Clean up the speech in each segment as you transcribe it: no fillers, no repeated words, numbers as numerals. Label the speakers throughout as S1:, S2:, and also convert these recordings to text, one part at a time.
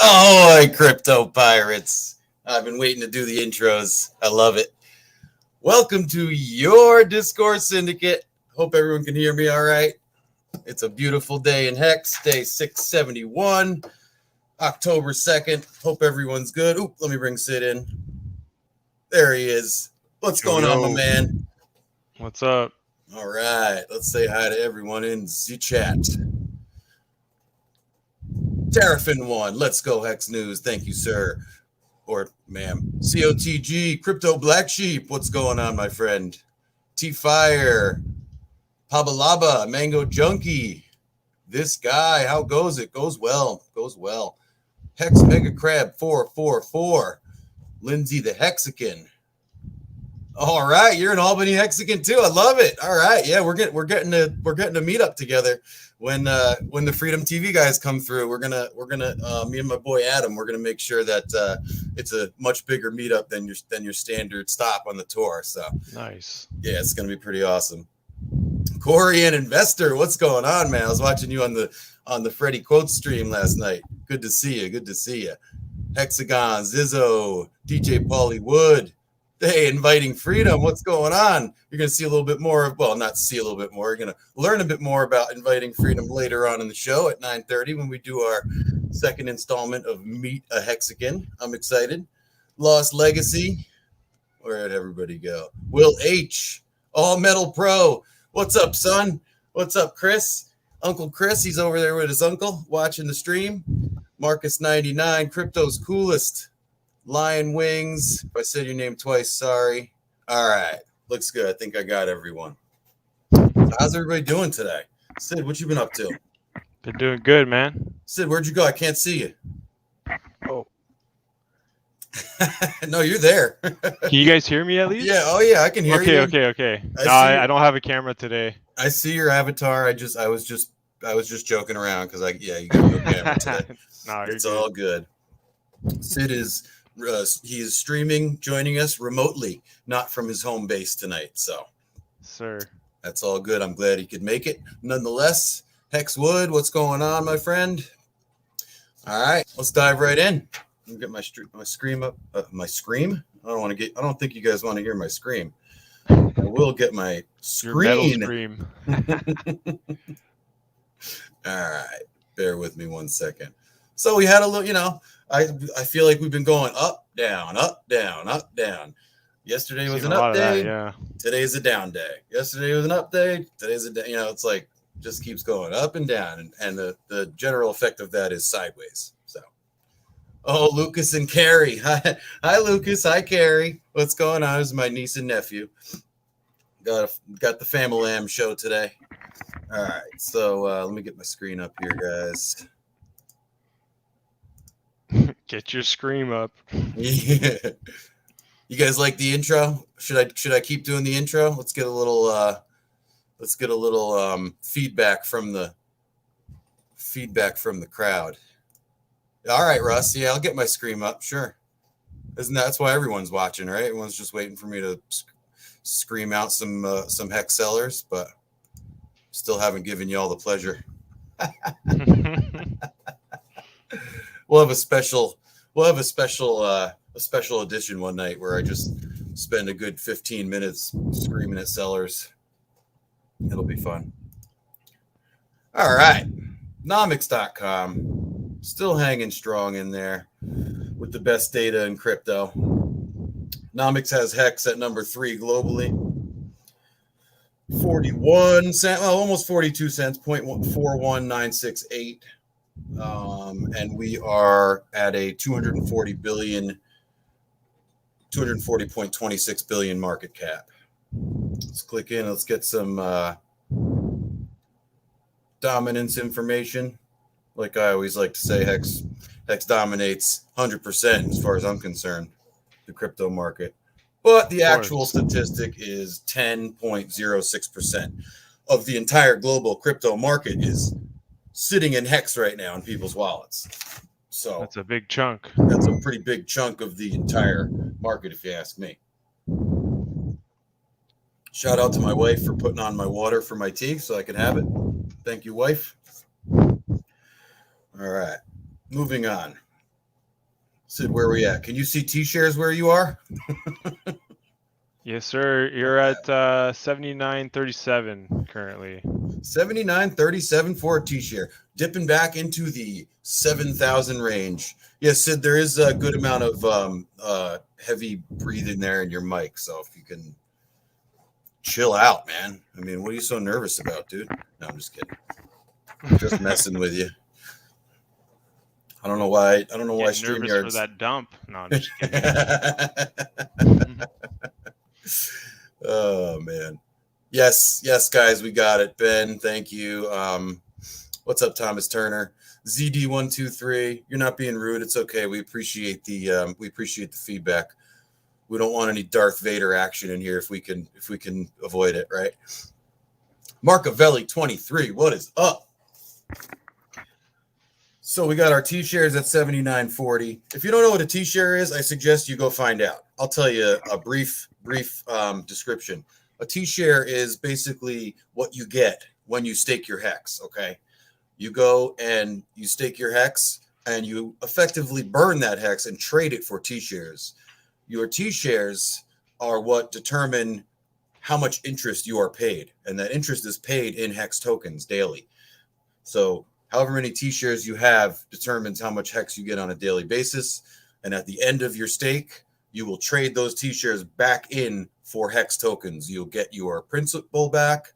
S1: Ahoy, crypto pirates. I've been waiting to do the intros. I love it. Welcome to your Discourse Syndicate. Hope everyone can hear me all right. It's a beautiful day in Hex, day 671, October 2nd. Hope everyone's good. Oop, let me bring Sid in. There he is. What's going on, my man?
S2: What's up?
S1: All right, let's say hi to everyone in the chat. Terrafin1, let's go Hex News. Thank you, sir. Or ma'am. COTG, Crypto Black Sheep. What's going on, my friend? T-Fire, Pabalaba, Mango Junkie. This guy, how goes it? Goes well. Goes well. Hex Mega Crab 444. Lindsay the HEXICAN. All right, you're in Albany HEXICAN too. I love it. All right, yeah, we're getting a meet up together when the Freedom TV guys come through. We're gonna me and my boy Adam. We're gonna make sure that it's a much bigger meetup than your standard stop on the tour. So
S2: nice.
S1: Yeah, it's gonna be pretty awesome. Corey and Investor, what's going on, man? I was watching you on the Freddie Quotes stream last night. Good to see you. Good to see you. Hexagon, Zizzo, DJ Paulie Wood. Hey, Inviting Freedom, what's going on? You're going to see a little bit more of, well, not see a little bit more. You're going to learn a bit more about Inviting Freedom later on in the show at 9:30 when we do our second installment of Meet a Hexican. I'm excited. Lost Legacy. Where'd everybody go? Will H, All Metal Pro. What's up, son? What's up, Chris? Uncle Chris, he's over there with his uncle watching the stream. Marcus99, Crypto's Coolest. Lion Wings. If I said your name twice, sorry. All right. Looks good. I think I got everyone. How's everybody doing today? Sid, what you been up to?
S2: Been doing good, man.
S1: Sid, where'd you go? I can't see you.
S2: Oh.
S1: No, you're there.
S2: Can you guys hear me at least?
S1: Yeah. Oh, yeah. I can hear you.
S2: Okay. I don't have a camera today.
S1: I see your avatar. I was just joking around because you got no camera today.
S2: No,
S1: it's good. All good. Sid is he is streaming, joining us remotely, not from his home base tonight. So,
S2: sir,
S1: that's all good. I'm glad he could make it. Nonetheless, Hex Wood, what's going on, my friend? All right, let's dive right in. Let me get my scream up. My scream? I don't think you guys want to hear my scream. I will get my screen.
S2: Scream.
S1: All right, bear with me 1 second. So we had a little, I feel like we've been going up, down, up, down, up, down. Yesterday was an up day.
S2: Yeah.
S1: Today's a down day. Yesterday was an up day. Today's a day. It's like just keeps going up and down, and the general effect of that is sideways. So, oh, Lucas and Carrie. Hi, Lucas. Hi, Carrie. What's going on? This is my niece and nephew. Got the Familam show today. All right. So let me get my screen up here, guys.
S2: Get your scream up.
S1: Yeah. You guys like the intro? Should I keep doing the intro? Let's get a little feedback from the crowd. All right, Russ. Yeah, I'll get my scream up. Sure. That's why everyone's watching, right? Everyone's just waiting for me to scream out some hex sellers, but still haven't given you all the pleasure. We'll have a special edition one night where I just spend a good 15 minutes screaming at sellers. It'll be fun. All right. Nomics.com still hanging strong in there with the best data in crypto. Nomics has Hex at number 3 globally. 41 cents, well, almost 42 cents, 0.41968. And we are at a 240.26 billion market cap. Let's click in. Let's get some dominance information. Like I always like to say, Hex dominates 100% as far as I'm concerned, the crypto market. But the actual statistic is 10.06% of the entire global crypto market is sitting in Hex right now in people's wallets. So
S2: that's a big chunk.
S1: That's a pretty big chunk of the entire market, if you ask me. Shout out to my wife for putting on my water for my tea so I can have it. Thank you, wife. All right, moving on. Sid, where are we at? Can you see T-shares where you are?
S2: Yes, sir. You're at 79.37 currently.
S1: 79.37 for a T-share, dipping back into the 7,000 range. Yes, Sid, there is a good amount of heavy breathing there in your mic, so if you can chill out, man. I mean, what are you so nervous about, dude? No, I'm just kidding. Just messing with you. I don't know why. I don't know why
S2: Nervous
S1: StreamYard's
S2: for that dump. No, I'm just kidding.
S1: Oh man. Yes, guys, we got it. Ben, thank you. What's up, Thomas Turner? ZD123. You're not being rude. It's okay. We appreciate the feedback. We don't want any Darth Vader action in here if we can avoid it, right? Marcavelli 23. What is up? So we got our T-shares at 79.40. If you don't know what a T-share is, I suggest you go find out. I'll tell you a brief description. A T-share is basically what you get when you stake your HEX, okay? You go and you stake your HEX, and you effectively burn that HEX and trade it for T-shares. Your T-shares are what determine how much interest you are paid, and that interest is paid in HEX tokens daily. So however many T-shares you have determines how much HEX you get on a daily basis. And at the end of your stake, you will trade those T-shares back in for HEX tokens. You'll get your principal back,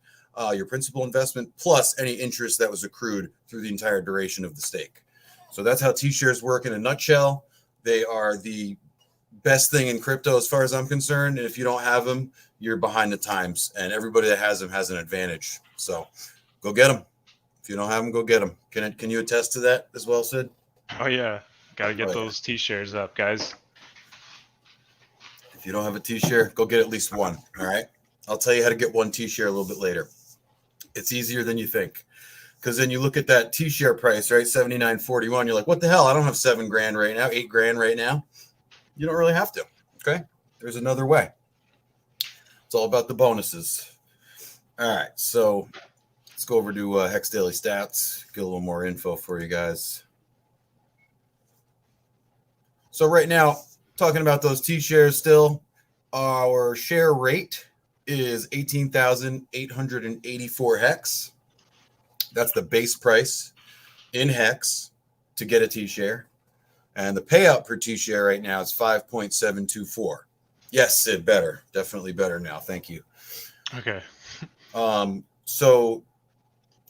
S1: your principal investment, plus any interest that was accrued through the entire duration of the stake. So that's how T-shares work in a nutshell. They are the best thing in crypto as far as I'm concerned. And if you don't have them, you're behind the times. And everybody that has them has an advantage. So go get them. If you don't have them, go get them. Can you attest to that as well, Sid?
S2: Oh yeah, gotta get those T-shares up, guys.
S1: If you don't have a T-share, go get at least one. All right. I'll tell you how to get one T-share a little bit later. It's easier than you think, because then you look at that T-share price, right? 79.41. You're like, what the hell? I don't have $7,000 right now, $8,000 right now. You don't really have to. Okay. There's another way. It's all about the bonuses. All right. So let's go over to Hex Daily Stats, get a little more info for you guys. So right now, talking about those T-shares still, our share rate is 18,884 HEX. That's the base price in HEX to get a T-share. And the payout per T-share right now is 5.724. Yes, Sid, better. Definitely better now. Thank you.
S2: Okay.
S1: So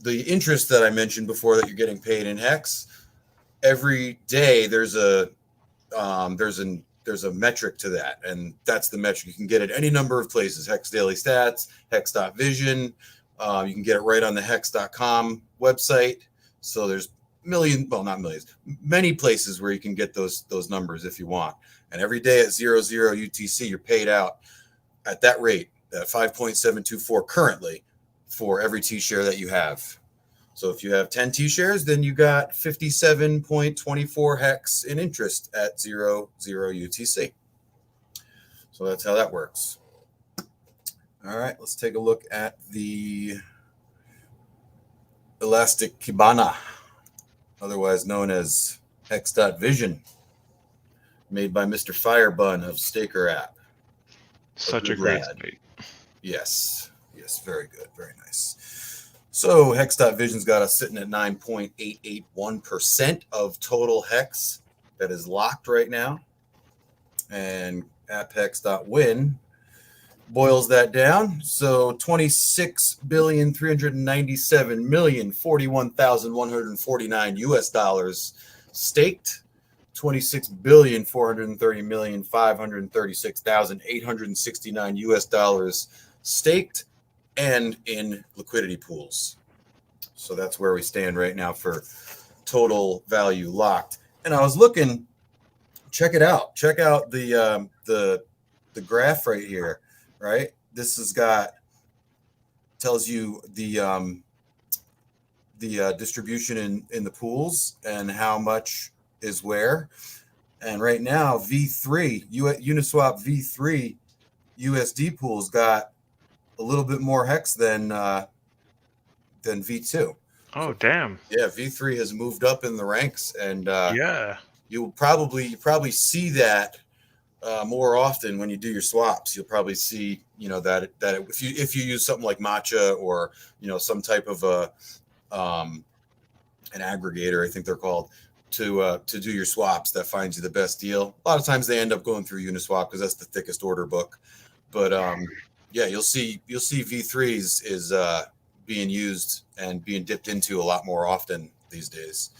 S1: the interest that I mentioned before that you're getting paid in HEX, every day there's a metric to that, and that's the metric. You can get it any number of places: Hex Daily Stats, Hex.Vision. You can get it right on the Hex.com website. So there's many places where you can get those numbers if you want. And every day at 00 UTC, you're paid out at that rate, at 5.724 currently, for every T-share that you have. So if you have 10 T-shares, then you got 57.24 HEX in interest at 00 UTC. So that's how that works. All right, let's take a look at the Elastic Kibana, otherwise known as Hex.Vision, made by Mr. Firebun of Staker app.
S2: Such a great site.
S1: Yes, very good, very nice. So Hex.Vision's got us sitting at 9.881% of total HEX that is locked right now. And AppHex.Win boils that down. So 26,397,041,149 US dollars staked. 26,430,536,869 US dollars staked and in liquidity pools. So that's where we stand right now for total value locked. And I was looking, check it out. Check out the graph right here, right? This has tells you the distribution in the pools and how much is where. And right now, V3 Uniswap V3 USD pools got a little bit more HEX than V2.
S2: Oh, so, damn.
S1: Yeah, V3 has moved up in the ranks, and
S2: yeah,
S1: you'll probably see that more often when you do your swaps. You'll probably see, that if you use something like Matcha or some type of an aggregator, I think they're called, to do your swaps, that finds you the best deal. A lot of times they end up going through Uniswap because that's the thickest order book. But yeah, you'll see V3s is being used and being dipped into a lot more often these days.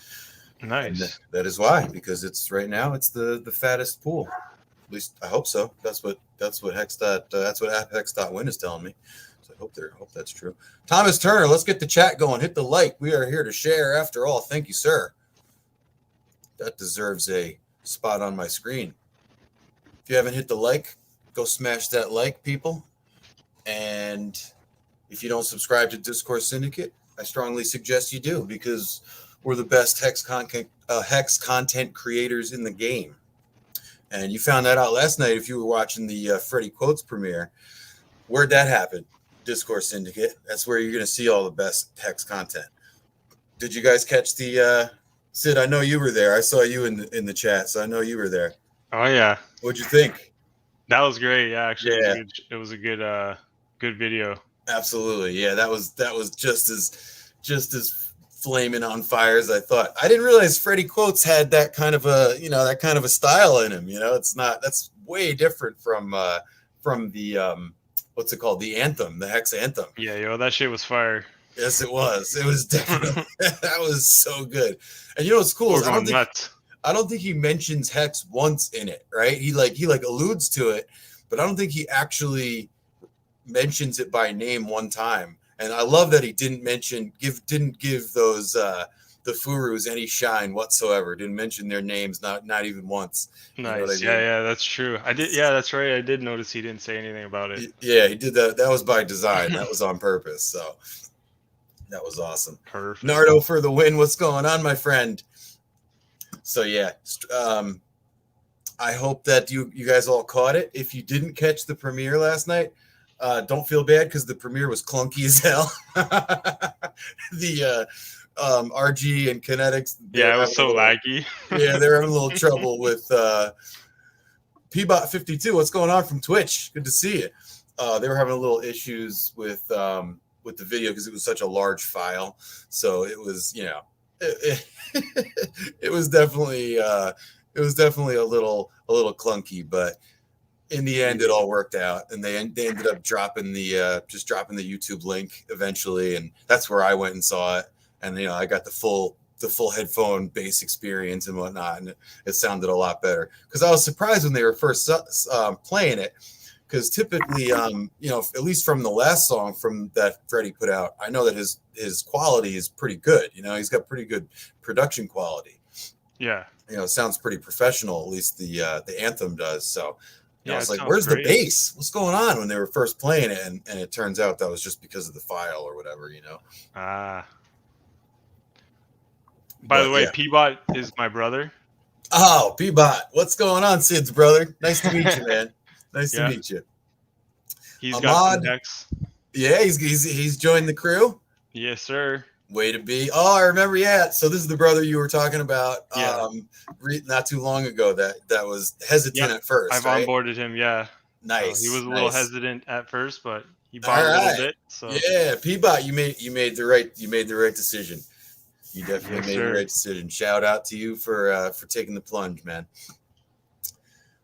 S2: Nice.
S1: And that is why, because it's right now it's the fattest pool. At least I hope so. That's what Hex.win is telling me. So I hope that's true. Thomas Turner, let's get the chat going. Hit the like. We are here to share after all. Thank you, sir. That deserves a spot on my screen. If you haven't hit the like, go smash that like, people. And if you don't subscribe to Discourse Syndicate, I strongly suggest you do, because we're the best Hex content creators in the game. And you found that out last night if you were watching the Freddie Quotes premiere. Where'd that happen? Discourse Syndicate. That's where you're going to see all the best Hex content. Did you guys catch the Sid? I know you were there. I saw you in the chat, so I know you were there.
S2: Oh yeah.
S1: What'd you think?
S2: That was great. Yeah, actually,
S1: Yeah.
S2: it was a good video.
S1: Absolutely. Yeah, that was just as flaming on fire as I thought. I didn't realize Freddie Quotes had that kind of a style in him. That's way different from the what's it called? The anthem, the Hex anthem.
S2: Yeah, that shit was fire.
S1: Yes, it was. It was definitely that was so good. And what's cool is I don't think he mentions Hex once in it, right? He alludes to it, but I don't think he actually mentions it by name one time. And I love that he didn't give those the Furus any shine whatsoever. Didn't mention their names, not even once.
S2: Nice. Yeah, that's true. I did. Yeah, that's right. I did notice he didn't say anything about it.
S1: Yeah, he did that. That was by design. That was on purpose. So that was awesome.
S2: Perfect.
S1: Nardo for the win. What's going on, my friend? So yeah, I hope that you guys all caught it. If you didn't catch the premiere last night, don't feel bad, because the premiere was clunky as hell. The RG and KNTX.
S2: Yeah, it was so laggy.
S1: Yeah, they're having a little trouble with PBot52. What's going on from Twitch? Good to see you. They were having a little issues with the video because it was such a large file. So it was, it was definitely a little clunky, but in the end, it all worked out, and they ended up dropping the YouTube link eventually, and that's where I went and saw it. And I got the full headphone bass experience and whatnot, and it sounded a lot better, because I was surprised when they were first playing it, because typically, at least from the last song from that Freddie put out, I know that his quality is pretty good. He's got pretty good production quality.
S2: Yeah.
S1: It sounds pretty professional. At least the anthem does. So. I was like, where's the bass? What's going on, when they were first playing it? And it turns out that was just because of the file or whatever,
S2: By the way, yeah. P-Bot is my brother.
S1: Oh, P-Bot. What's going on, Sid's brother? Nice to meet you, man. Nice to meet you.
S2: He's got some Hex.
S1: Yeah, he's joined the crew.
S2: Yes, sir.
S1: Way to be. Oh, I remember. Yeah. So this is the brother you were talking about not too long ago that was hesitant at first.
S2: I've onboarded him. Yeah.
S1: Nice.
S2: He was a little hesitant at first, but he bought a little bit. So
S1: yeah, P-Bot, you made the right decision. You definitely made the right decision. Shout out to you for taking the plunge, man.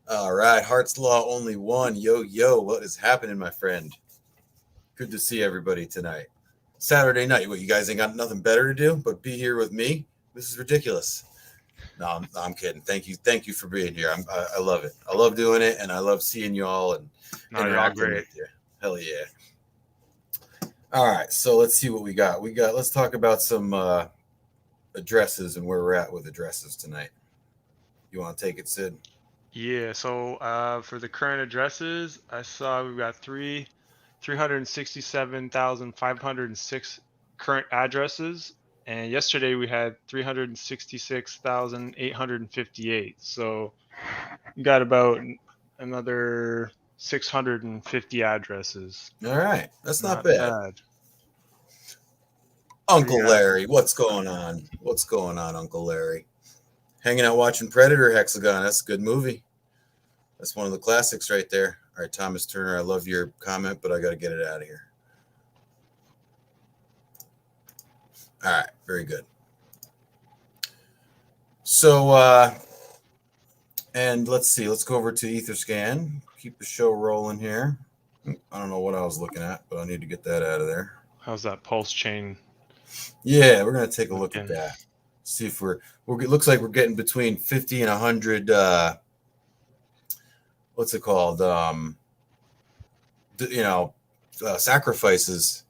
S1: All right, Hart's Law only one. Yo, what is happening, my friend? Good to see everybody tonight. Saturday night. What, you guys ain't got nothing better to do but be here with me? This is ridiculous. No, I'm kidding. Thank you for being here. I love it. I love doing it, and I love seeing you all and interacting with you. Hell yeah. All right, so let's see what we got. Let's talk about some addresses and where we're at with addresses tonight. You want to take it, Sid?
S2: Yeah. So for the current addresses, I saw we've got 367,506 current addresses, and yesterday we had 366,858. So we got about another 650 addresses.
S1: All right, that's not bad. Uncle Larry, what's going on? What's going on, Uncle Larry? Hanging out watching Predator, Hexagon. That's a good movie. That's one of the classics right there. All right, Thomas Turner, I love your comment, but I got to get it out of here. All right, very good. So, and let's see. Let's go over to Etherscan. Keep the show rolling here. I don't know what I was looking at, but I need to get that out of there.
S2: How's that PulseChain?
S1: Yeah, we're going to take a look at that. See if it looks like we're getting between 50 and 100, what's it called? Sacrifices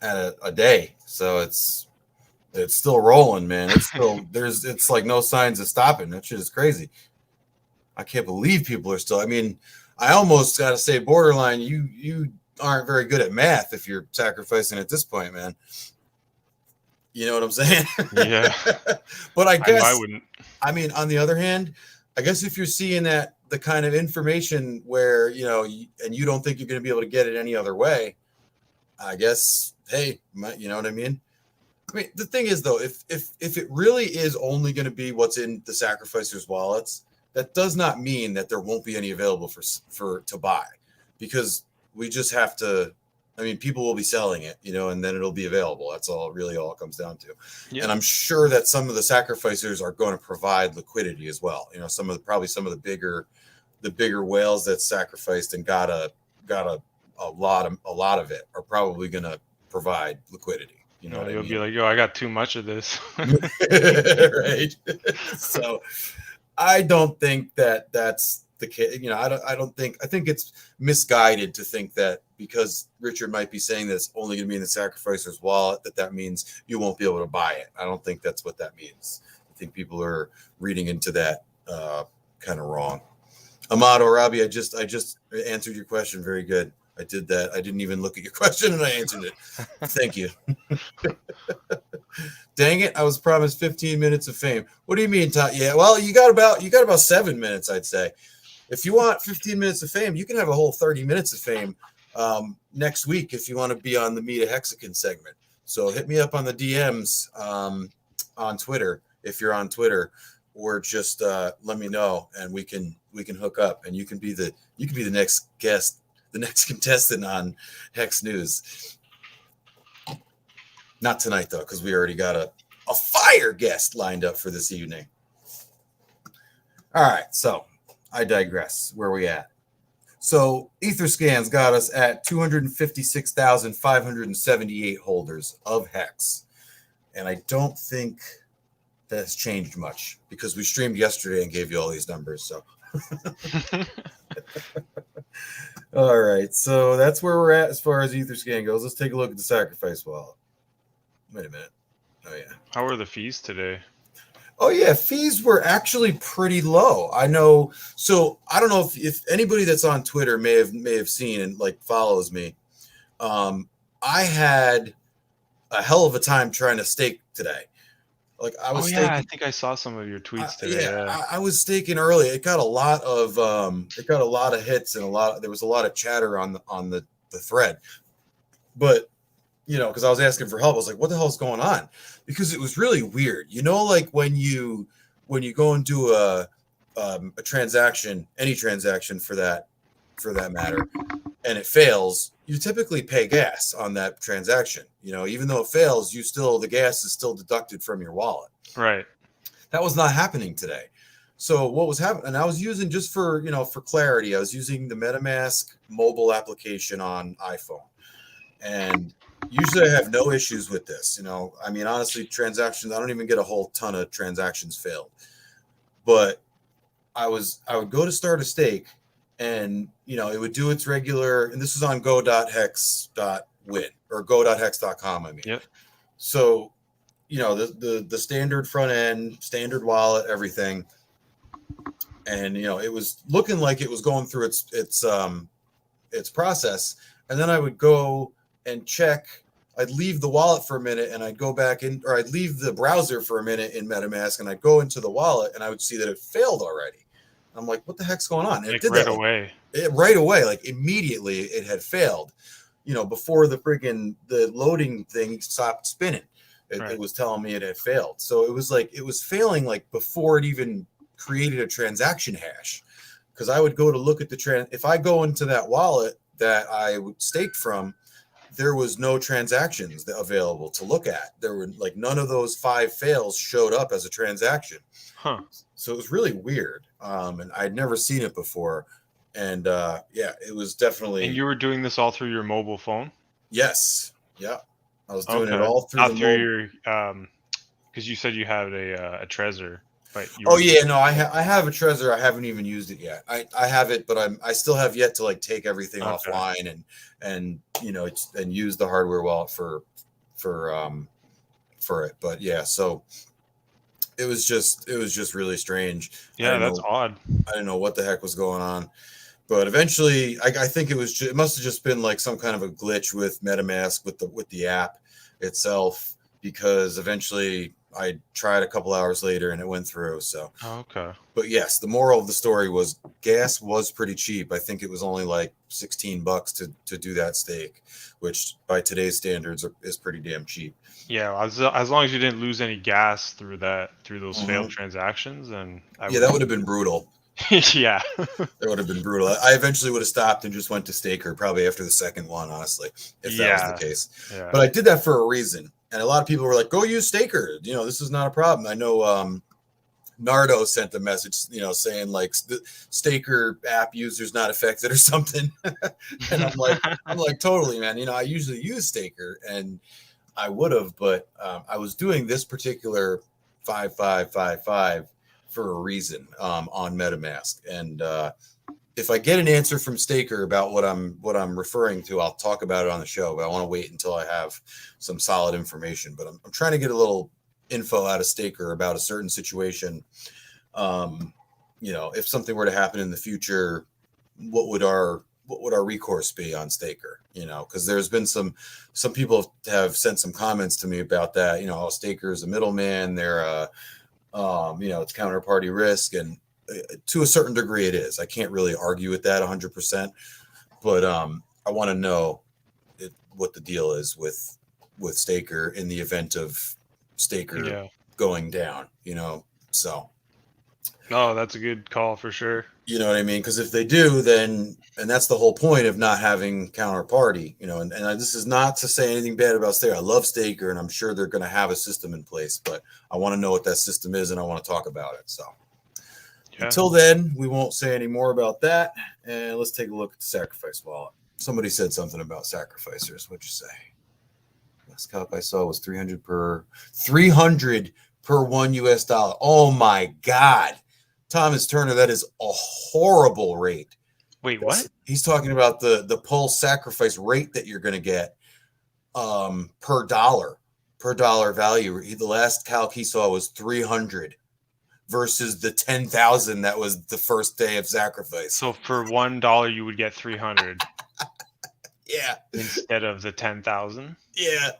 S1: at a day. So it's still rolling, man. It's still, it's like no signs of stopping. That shit is crazy. I can't believe people are still, I mean, I almost got to say borderline, you aren't very good at math if you're sacrificing at this point, man. You know what I'm saying?
S2: Yeah.
S1: But I guess
S2: I wouldn't.
S1: I mean, on the other hand, I guess if you're seeing that the kind of information where, and you don't think you're going to be able to get it any other way, I guess, hey, you know what I mean? I mean, the thing is, though, if it really is only going to be what's in the sacrificers' wallets, that does not mean that there won't be any available to buy, because we just have to. I mean, people will be selling it, and then it'll be available. That's all it comes down to. Yeah. And I'm sure that some of the sacrificers are going to provide liquidity as well. Probably some of the bigger whales that sacrificed and got a lot of it are probably going to provide liquidity. You know,
S2: you'll be like, yo, I got too much of this.
S1: Right. So I don't think that that's the case. I think it's misguided to think that because Richard might be saying that it's only going to be in the sacrificer's wallet, that means you won't be able to buy it. I don't think that's what that means. I think people are reading into that kind of wrong. Amado Rabi, I just answered your question. Very good. I did that. I didn't even look at your question and I answered it. Thank you. Dang it. I was promised 15 minutes of fame. What do you mean, Todd? Yeah, well, you got about 7 minutes, I'd say. If you want 15 minutes of fame, you can have a whole 30 minutes of fame next week if you want to be on the Meet a HEXICAN segment. So hit me up on the DMs on Twitter if you're on Twitter, or just let me know and we can hook up and you can be the next guest, the next contestant on Hex News. Not tonight though, because we already got a fire guest lined up for this evening. All right, so I digress. Where are we at? So Etherscan's got us at 256,578 holders of Hex. And I don't think that's changed much because we streamed yesterday and gave you all these numbers. So all right. So that's where we're at as far as Etherscan goes. Let's take a look at the sacrifice wallet. Wait a minute. Oh yeah.
S2: How are the fees today?
S1: Oh yeah, fees were actually pretty low. I know. So I don't know if anybody that's on Twitter may have seen and like follows me. I had a hell of a time trying to stake today. Like I was.
S2: Yeah, I think I saw some of your tweets today.
S1: Yeah. I was staking early. It got a lot of hits and there was a lot of chatter on the thread, but. Because I was asking for help. I was like, what the hell is going on? Because it was really weird. Like when you go and do a transaction, any transaction for that matter, and it fails, you typically pay gas on that transaction. Even though it fails, the gas is still deducted from your wallet.
S2: Right. That
S1: was not happening today. So what was happening? And I was using, just for clarity, I was using the MetaMask mobile application on iPhone. And usually I have no issues with this. I mean, honestly, transactions, I don't even get a whole ton of transactions failed. But I would go to start a stake and, it would do its regular, and this is on go.hex.win or go.hex.com, I mean.
S2: Yep.
S1: So, the standard front end, standard wallet, everything. And, it was looking like it was going through its process. And then I would go and check. I'd leave the wallet for a minute and I'd go back in, or I'd leave the browser for a minute in MetaMask and I'd go into the wallet and I would see that it failed already. I'm like, what the heck's going on? And
S2: like
S1: it did
S2: right
S1: that
S2: away.
S1: Right away, like immediately it had failed, before the loading thing stopped spinning. It was telling me it had failed. So it was like, it was failing like before it even created a transaction hash. Because I would go to look at if I go into that wallet that I staked from, there was no transactions available to look at. There were like none of those 5 fails showed up as a transaction.
S2: Huh.
S1: So it was really weird. And I'd never seen it before. And yeah, it was definitely.
S2: And you were doing this all through your mobile phone?
S1: Yes. Yeah. I was doing it all through
S2: not through your because you said you had a Trezor. But
S1: no, I have a Trezor. I haven't even used it yet. I have it, but I still have yet to like take everything offline and you know and use the hardware wallet for it. But yeah, so it was just really strange.
S2: Yeah, that's odd.
S1: I didn't know what the heck was going on. But eventually, I think it must have just been like some kind of a glitch with MetaMask with the app itself, because eventually I tried a couple hours later and it went through. So
S2: okay.
S1: But yes, the moral of the story was gas was pretty cheap. I think it was only like $16 to do that stake, which by today's standards is pretty damn cheap.
S2: Yeah, as long as you didn't lose any gas through those failed transactions, and
S1: that would have been brutal.
S2: Yeah,
S1: that would have been brutal. I eventually would have stopped and just went to staker probably after the second one, honestly, if that was the case.
S2: Yeah.
S1: But I did that for a reason. And a lot of people were like, go use staker. You know, this is not a problem. I know Nardo sent a message, you know, saying like the staker app users not affected or something. And I'm like, totally, man. You know, I usually use staker and I would have, but I was doing this particular 5555 for a reason on MetaMask. And if I get an answer from staker about what I'm referring to, I'll talk about it on the show, but I want to wait until I have some solid information. But I'm trying to get a little info out of staker about a certain situation. You know, if something were to happen in the future, what would our recourse be on staker? You know, because there's been some people have sent some comments to me about that. You know, staker is a middleman. They're you know, it's counterparty risk, and to a certain degree it is. I can't really argue with that 100%, but I want to know what the deal is with staker in the event of staker going down, you know. So
S2: no, that's a good call for sure.
S1: You know what I mean? Because if they do, then, and that's the whole point of not having counterparty, you know, and this is not to say anything bad about staker. I love staker and I'm sure they're going to have a system in place, but I want to know what that system is and I want to talk about it. So until then, we won't say any more about that. And let's take a look at the sacrifice wallet. Somebody said something about sacrificers. What'd you say? Last calc I saw was 300 per $1 US. Oh my God. Thomas Turner, that is a horrible rate.
S2: Wait, what?
S1: He's talking about the Pulse sacrifice rate that you're going to get per dollar value. The last calc he saw was 300 versus the 10,000 that was the first day of sacrifice.
S2: So for $1 you would get 300.
S1: Yeah.
S2: Instead of the 10,000.
S1: Yeah.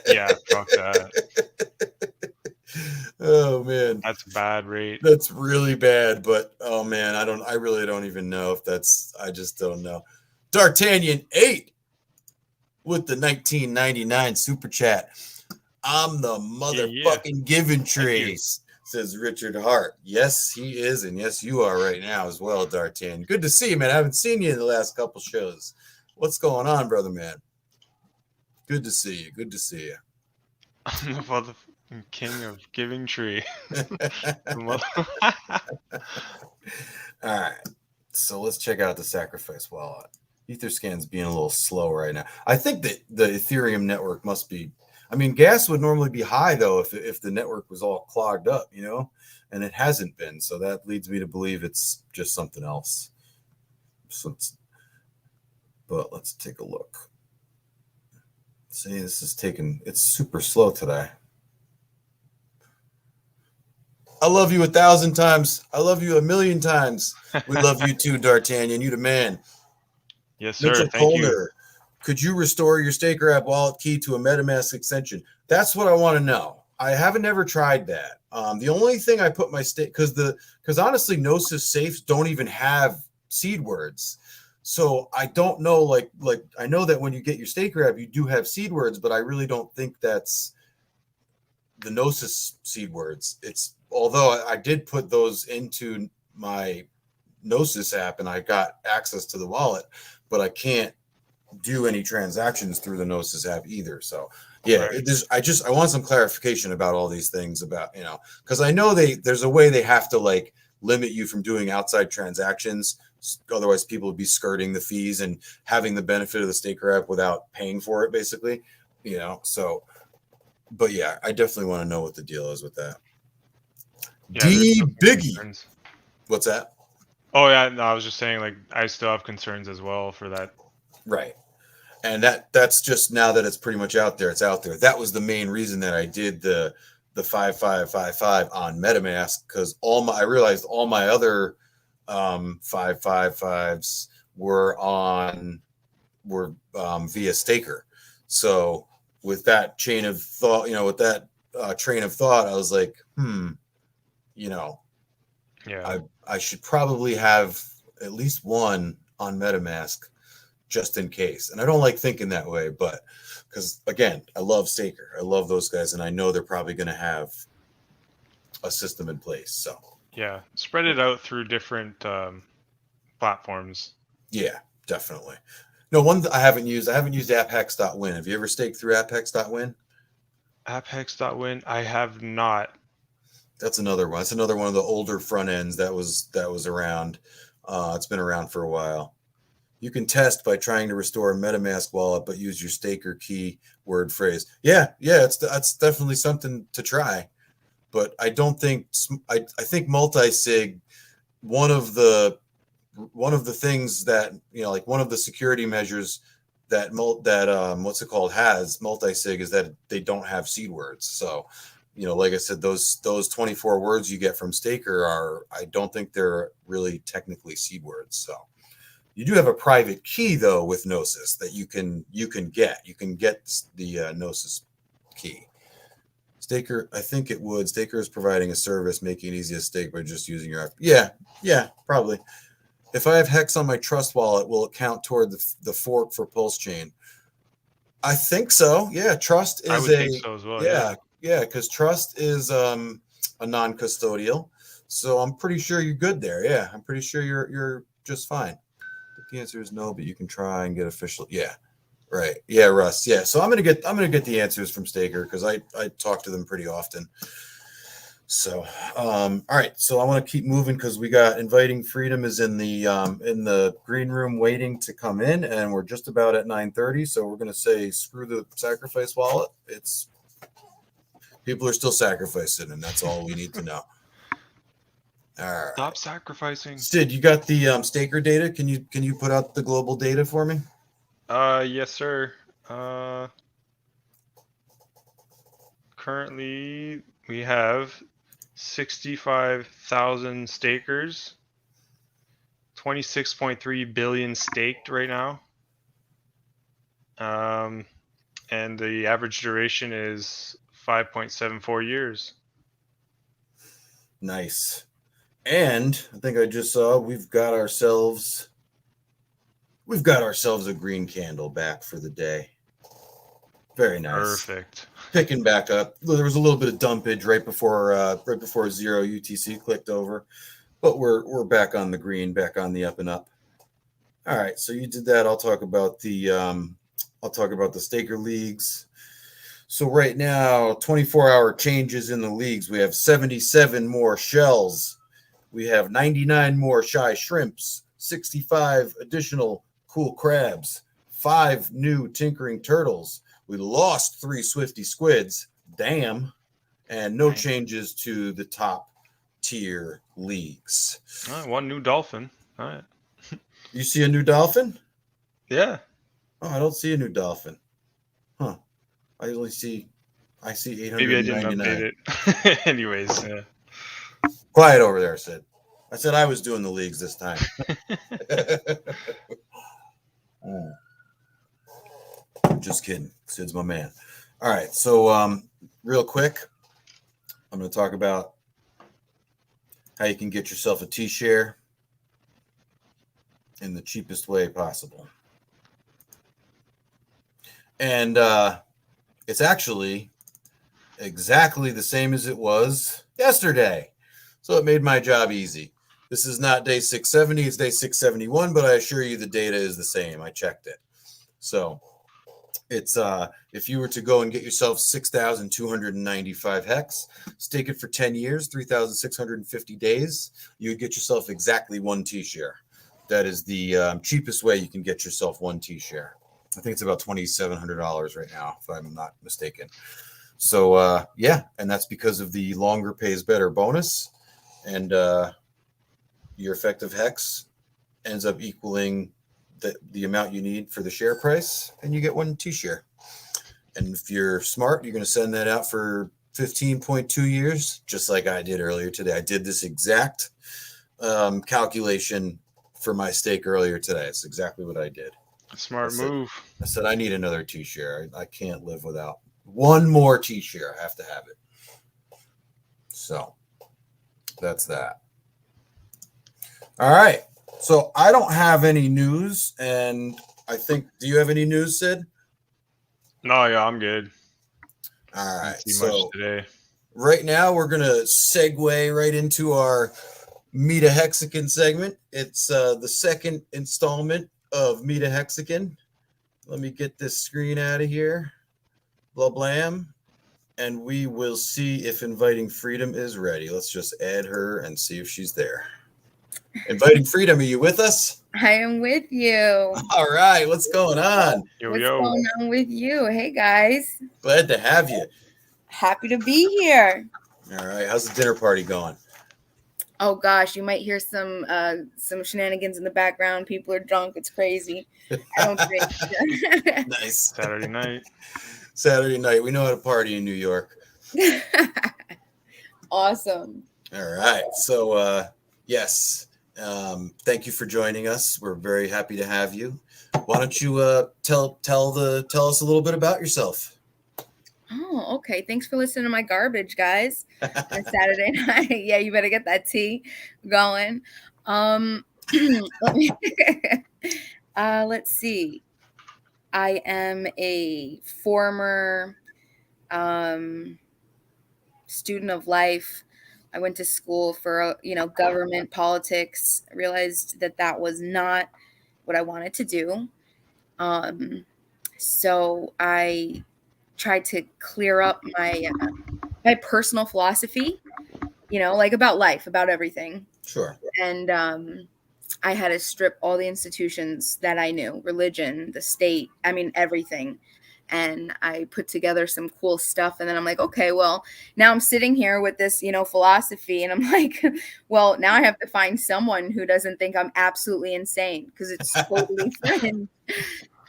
S2: Yeah, fuck that.
S1: Oh man,
S2: that's a bad rate.
S1: That's really bad. But oh man, I really don't even know if that's. I just don't know. D'Artagnan 8 with the 1999 super chat. I'm the motherfucking giving trees, says Richard Hart. Yes, he is, and yes, you are right now as well, D'Artagnan. Good to see you, man. I haven't seen you in the last couple shows. What's going on, brother man? Good to see you. Good to see you.
S2: I'm the motherfucking king of giving tree.
S1: All right. So let's check out the sacrifice wallet. Etherscan's being a little slow right now. I think that the Ethereum network must be, I mean, gas would normally be high though if the network was all clogged up, you know, and it hasn't been. So that leads me to believe it's just something else. But let's take a look. See, it's super slow today. I love you 1,000 times. I love you 1,000,000 times. We love you too, D'Artagnan. You the man.
S2: Yes, sir.
S1: Mitchell
S2: Thank
S1: Colner,
S2: you.
S1: could you restore your Staker app wallet key to a MetaMask extension? That's what I want to know. I haven't ever tried that. The only thing I put my stake, because honestly, Gnosis safes don't even have seed words. So I don't know, like I know that when you get your Staker app, you do have seed words, but I really don't think that's the Gnosis seed words. It's although I did put those into my Gnosis app and I got access to the wallet, but I can't do any transactions through the Gnosis app either. So yeah,
S2: Right.
S1: I want some clarification about all these things about, you know, because I know there's a way they have to like limit you from doing outside transactions. Otherwise, people would be skirting the fees and having the benefit of the staker app without paying for it, basically. You know, so but yeah, I definitely want to know what the deal is with that.
S2: Yeah, there's
S1: D
S2: still some
S1: Biggie.
S2: concerns.
S1: What's that?
S2: Oh yeah, no, I was just saying like I still have concerns as well for that.
S1: Right. And that's just now that it's pretty much out there, it's out there. That was the main reason that I did the 5555 on MetaMask, because I realized all my other 555s were via staker. So with that chain of thought, you know, with that train of thought, I was like, you know,
S2: Yeah.
S1: I should probably have at least one on MetaMask just in case. And I don't like thinking that way, but because again, I love Staker. I love those guys, and I know they're probably going to have a system in place. So
S2: Yeah, spread it out through different platforms.
S1: yeah, definitely. No, one that I haven't used apphex.win. Have you ever staked through apphex.win?
S2: AppHex.win, I have not.
S1: That's another one. It's another one of the older front ends that was around. It's been around for a while. You can test by trying to restore a MetaMask wallet, but use your staker key word phrase. Yeah, that's definitely something to try. But I don't think I think multi-sig, one of the things that, you know, like one of the security measures that what's it called, has multi-sig, is that they don't have seed words. So, you know, like I said, those 24 words you get from staker I don't think they're really technically seed words. So you do have a private key though with Gnosis that you can get. You can get the Gnosis key. Staker, I think it would. Staker is providing a service making it easy to stake by just using your app. Yeah, probably. If I have Hex on my Trust wallet, will it count toward the fork for PulseChain? I think so. Yeah, Trust
S2: I
S1: is
S2: would think so as well. Yeah.
S1: because Trust is a non-custodial. So I'm pretty sure you're good there. Yeah, I'm pretty sure you're just fine. The answer is no, but you can try and get official. Yeah, right. Yeah, Russ. Yeah. So I'm gonna get the answers from Staker because I talk to them pretty often. So all right. So I want to keep moving because we got Inviting Freedom is in the green room waiting to come in, and we're just about at 9:30. So we're gonna say screw the sacrifice wallet. It's people are still sacrificing, and that's all we need to know. All right.
S2: Stop sacrificing.
S1: Sid, you got the staker data? Can you put out the global data for me?
S2: Yes, sir. Currently we have 65,000 stakers, 26.3 billion staked right now. And the average duration is 5.74 years.
S1: Nice. And I think I just saw we've got ourselves a green candle back for the day. Very nice.
S2: Perfect.
S1: Picking back up. There was a little bit of dumpage right before zero UTC clicked over, but we're back on the green, back on the up and up. All right, so you did that. I'll talk about the staker leagues. So right now, 24-hour changes in the leagues. We have 77 more shells. We have 99 more shy shrimps, 65 additional cool crabs, 5 new tinkering turtles. We lost 3 swifty squids. Damn. And no changes to the top tier leagues.
S2: All right, one new dolphin. All right.
S1: You see a new dolphin?
S2: Yeah.
S1: Oh, I don't see a new dolphin. Huh. I see 899.
S2: Maybe I didn't update it. Anyways, yeah.
S1: Quiet over there, Sid. I said I was doing the leagues this time. Just kidding. Sid's my man. All right. So real quick, I'm going to talk about how you can get yourself a T-share in the cheapest way possible. And it's actually exactly the same as it was yesterday. So it made my job easy. This is not day 670, it's day 671, but I assure you the data is the same. I checked it. So it's if you were to go and get yourself 6,295 hex, stake it for 10 years, 3,650 days, you would get yourself exactly one T-share. That is the cheapest way you can get yourself one T-share. I think it's about $2,700 right now, if I'm not mistaken. So yeah, and that's because of the longer pays better bonus, and your effective hex ends up equaling the amount you need for the share price, and you get one T-share. And if you're smart, you're going to send that out for 15.2 years, just like I did earlier today. I did this exact calculation for my stake earlier today. It's exactly what I did.
S2: Smart move.
S1: I said, I need another T-share. I can't live without one more T-share. I have to have it. So that's that. All right. So I don't have any news, and I think, do you have any news, Sid?
S2: No, yeah, I'm good.
S1: All right.
S2: So much today.
S1: Right now we're gonna segue right into our Meet a HEXICAN segment. It's the second installment of Meet a HEXICAN. Let me get this screen out of here. Blah blam. And we will see if Inviting Freedom is ready. Let's just add her and see if she's there. Inviting Freedom, are you with us?
S3: I am with you.
S1: All right, what's going on?
S3: What's going on with you? Hey guys.
S1: Glad to have you.
S3: Happy to be here.
S1: All right, how's the dinner party going?
S3: Oh gosh, you might hear some shenanigans in the background. People are drunk. It's crazy. I don't drink.
S1: Nice.
S2: Saturday night.
S1: Saturday night. We know how to party in New York.
S3: Awesome.
S1: All right. So yes. Thank you for joining us. We're very happy to have you. Why don't you tell us a little bit about yourself?
S3: Oh, okay. Thanks for listening to my garbage, guys. On Saturday night. Yeah, you better get that tea going. Let's see. I am a former student of life. I went to school for, government politics. I realized that was not what I wanted to do. So I tried to clear up my personal philosophy, like about life, about everything.
S1: Sure.
S3: And I had to strip all the institutions that I knew, religion, the state, everything. And I put together some cool stuff. And then I'm like, okay, well, now I'm sitting here with this, philosophy. And I'm like, well, now I have to find someone who doesn't think I'm absolutely insane, because it's totally fringe.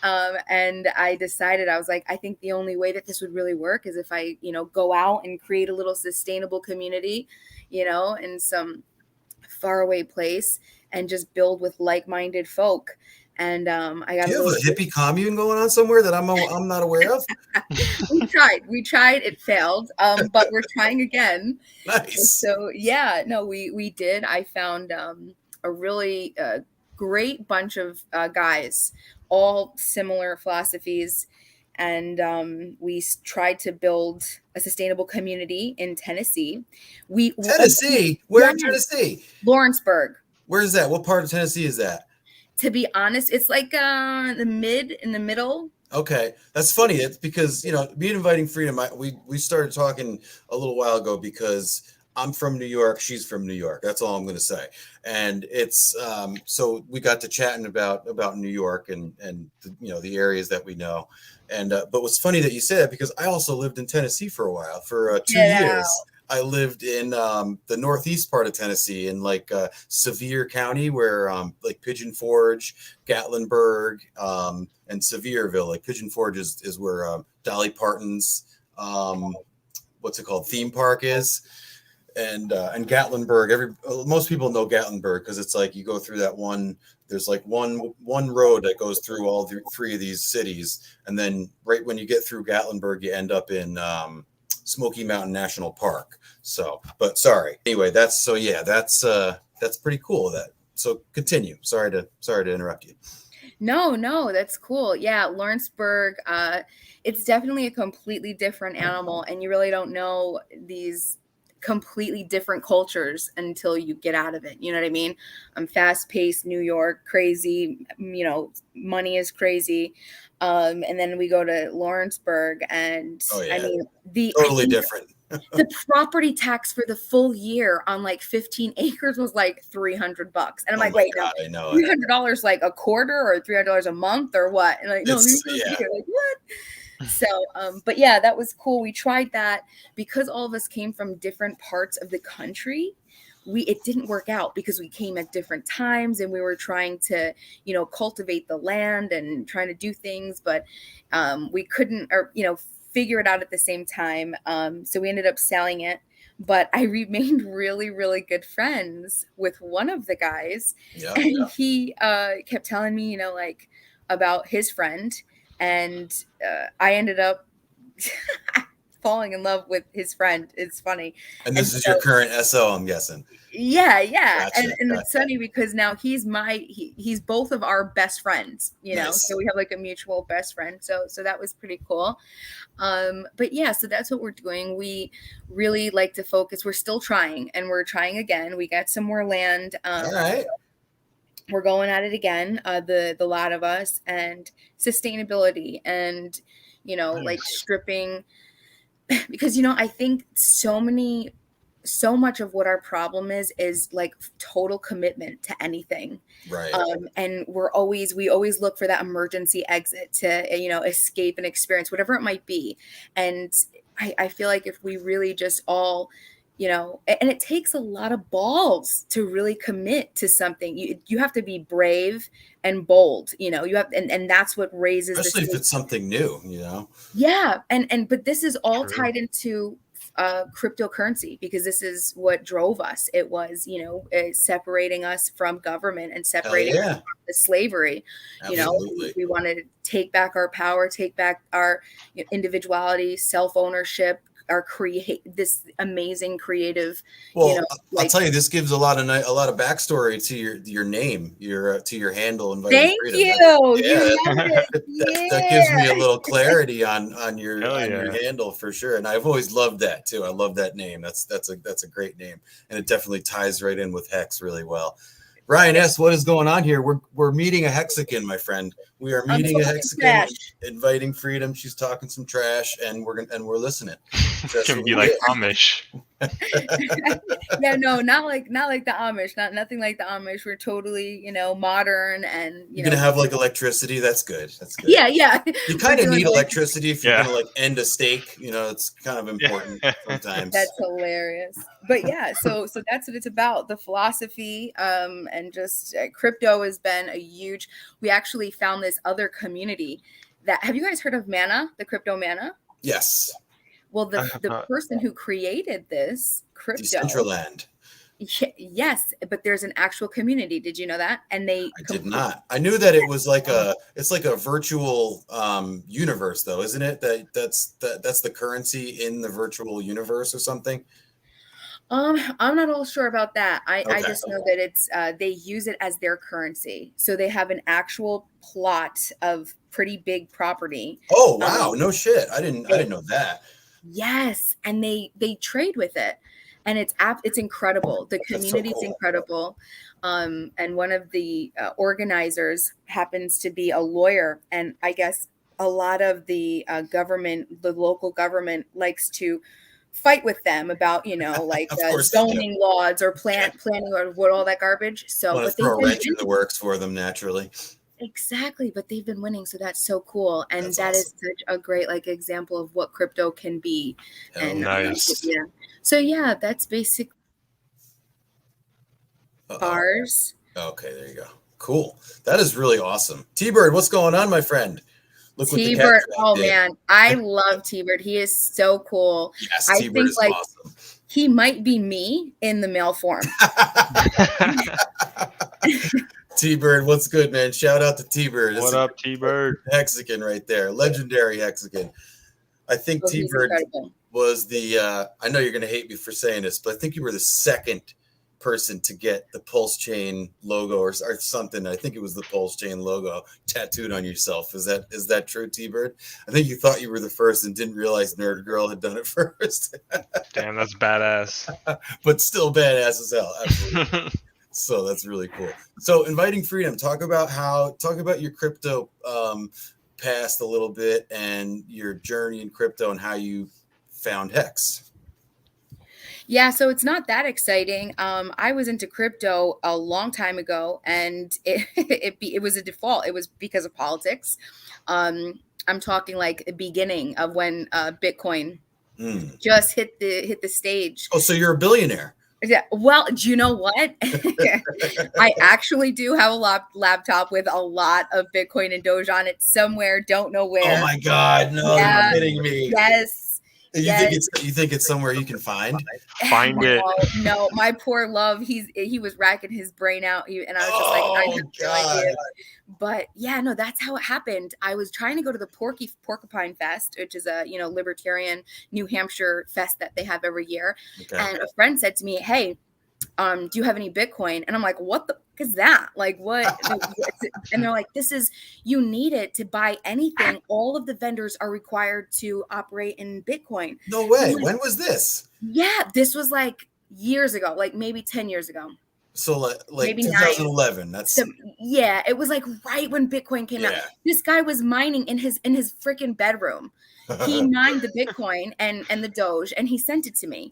S3: And I decided, I was like, I think the only way that this would really work is if I, go out and create a little sustainable community, in some faraway place, and just build with like-minded folk. And I got.
S1: Do you have a hippie commune going on somewhere that I'm not aware of?
S3: We tried. It failed. But we're trying again.
S1: Nice.
S3: So yeah, no, we did. I found a really great bunch of guys, all similar philosophies, and we tried to build a sustainable community in Tennessee.
S1: Tennessee? Where in Tennessee?
S3: Lawrenceburg.
S1: Where is that? What part of Tennessee is that?
S3: To be honest, it's like in the middle.
S1: Okay, that's funny. It's because me Inviting Freedom. We started talking a little while ago because I'm from New York. She's from New York. That's all I'm going to say. And it's so we got to chatting about New York and the areas that we know. And but what's funny that you say that, because I also lived in Tennessee for a while, for 2 years. I lived in the northeast part of Tennessee, in like Sevier County, where like Pigeon Forge, Gatlinburg, and Sevierville. Like Pigeon Forge is where Dolly Parton's what's it called, theme park is, and Gatlinburg. Most people know Gatlinburg because it's like you go through that one. There's like one road that goes through all three of these cities, and then right when you get through Gatlinburg, you end up in Smoky Mountain National Park. So, but sorry. Anyway, that's pretty cool. So continue. Sorry to interrupt you.
S3: No, that's cool. Yeah, Lawrenceburg, it's definitely a completely different animal, and you really don't know these completely different cultures until you get out of it. You know what I mean? Fast-paced New York, crazy, money is crazy. And then we go to Lawrenceburg, and
S1: Oh yeah,
S3: I mean,
S1: totally different.
S3: the property tax for the full year on like 15 acres was like $300. And I'm like, wait,
S1: God, I know
S3: $300 like a quarter or $300 a month or what? And like, no,
S1: yeah.
S3: like, what? So, but yeah, that was cool. We tried that because all of us came from different parts of the country. It didn't work out because we came at different times and we were trying to, cultivate the land and trying to do things, but we couldn't, or, figure it out at the same time. So we ended up selling it, but I remained really, really good friends with one of the guys.
S1: Yeah,
S3: and he kept telling me, like about his friend. And I ended up falling in love with his friend. It's funny.
S1: And this is your current SO, I'm guessing.
S3: Yeah.
S1: Gotcha,
S3: And it's funny because now he's he's both of our best friends,
S1: Nice.
S3: So we have like a mutual best friend. So that was pretty cool. But yeah, so that's what we're doing. We really like to focus. We're still trying, and we're trying again. We got some more land.
S1: All right.
S3: We're going at it again, the lot of us, and sustainability and,
S2: Nice.
S3: like stripping, because, I think so much of what our problem is like total commitment to anything.
S1: Right.
S3: And we always look for that emergency exit to, escape an experience, whatever it might be. And I feel like if we really just all, and it takes a lot of balls to really commit to something. You have to be brave and bold, you have, and that's what raises,
S1: especially if it's something new,
S3: Yeah. But this is all tied into cryptocurrency, because this is what drove us. It was, separating us from government and separating us from the slavery.
S1: Absolutely.
S3: We wanted to take back our power, take back our individuality, self-ownership, this amazing creative.
S1: Well, I'll tell you, this gives a lot of backstory to your name, to your handle.
S3: Thank
S1: freedom.
S3: you.
S1: That gives me a little clarity on your handle for sure. And I've always loved that too. I love that name. That's a great name, and it definitely ties right in with Hex really well. Ryan S., what is going on here? We're meeting a HEXICAN, my friend. We are meeting a HEXICAN, inviting freedom. She's talking some trash, and we're listening.
S2: It's gonna be like Amish.
S3: Yeah, no, not like the Amish. Nothing like the Amish. We're totally, modern, and
S1: you're gonna have like electricity. That's good.
S3: Yeah.
S1: You kind of need electricity if you're gonna like end a stake. It's kind of important sometimes.
S3: That's hilarious. But yeah, so that's what it's about. The philosophy, and just crypto has been a huge. We actually found this other community have you guys heard of Mana, the crypto Mana?
S1: Yes.
S3: Well, the person who created this crypto,
S1: Decentraland.
S3: Yes, but there's an actual community. Did you know that? And I
S1: did not. I knew that it was it's like a virtual universe, though, isn't it? That's the currency in the virtual universe or something.
S3: I'm not all sure about that. I just know that it's they use it as their currency. So they have an actual plot of pretty big property.
S1: Oh wow, no shit. I didn't know that.
S3: Yes, and they trade with it, and it's incredible. The community's incredible. And one of the organizers happens to be a lawyer, and I guess a lot of the local government likes to fight with them about, like zoning laws or planning or what, all that garbage. So
S1: but throw a wrench in the works for them naturally.
S3: Exactly, but they've been winning, so that's so cool, and that's awesome. Is such a great example of what crypto can be. And
S2: nice.
S3: Yeah. So yeah, that's basically ours.
S1: Okay, there you go. Cool. That is really awesome. T-Bird, what's going on, my friend?
S3: T-Bird, man, I love T-Bird. He is so cool.
S1: Yes, T-Bird is awesome.
S3: He might be me in the male form.
S1: T-Bird, what's good, man? Shout out to T-Bird.
S2: What up, T-Bird?
S1: HEXICAN right there. Legendary HEXICAN. I think T-Bird was the I know you're going to hate me for saying this, but I think you were the second person to get the PulseChain logo or something. I think it was the PulseChain logo tattooed on yourself. Is that true, T-Bird? I think you thought you were the first and didn't realize Nerd Girl had done it first.
S2: Damn, that's badass.
S1: But still badass as hell. Absolutely. So that's really cool. So Inviting Freedom, talk about your crypto past a little bit and your journey in crypto and how you found Hex.
S3: Yeah, so it's not that exciting. I was into crypto a long time ago, and it was a default. It was because of politics. I'm talking like the beginning of when Bitcoin just hit the stage.
S1: Oh, so you're a billionaire.
S3: Yeah. Well, do you know what? I actually do have a laptop with a lot of Bitcoin and Doge on it somewhere. Don't know where.
S1: Oh my God! No,
S3: Yeah.
S1: you're kidding me.
S3: Yes.
S1: You think it's somewhere you can find?
S2: Find it.
S3: No, my poor love. He was racking his brain out, and I was just like, I have no idea. But yeah, no, that's how it happened. I was trying to go to the Porcupine Fest, which is a libertarian New Hampshire fest that they have every year. Okay. And a friend said to me, "Hey, do you have any Bitcoin?" And I'm like, "What the fuck is that? Like, what?" And they're like, you need it to buy anything. All of the vendors are required to operate in Bitcoin.
S1: No way. Like, when was this?
S3: Yeah, this was like years ago, like maybe 10 years ago.
S1: So like maybe 2011. 9. That's
S3: yeah, it was like right when Bitcoin came out. This guy was mining in his freaking bedroom. He mined the Bitcoin and the Doge, and he sent it to me.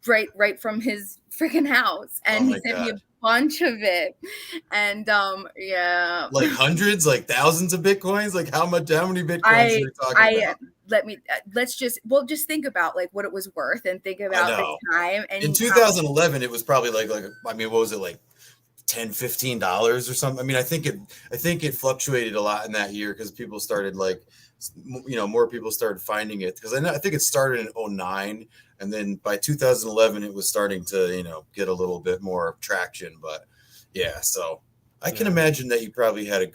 S3: Right from his freaking house, and he sent me a bunch of it, and yeah,
S1: like hundreds, like thousands of Bitcoins. Like how many Bitcoins are you talking about?
S3: We'll just think about like what it was worth and think about the time. And
S1: in 2011, it was probably like I mean, what was it, like $10-15 or something? I mean, I think it fluctuated a lot in that year because people started like, more people started finding it, because I think it started in 2009, and then by 2011 it was starting to get a little bit more traction. But yeah, so I can imagine that you probably had a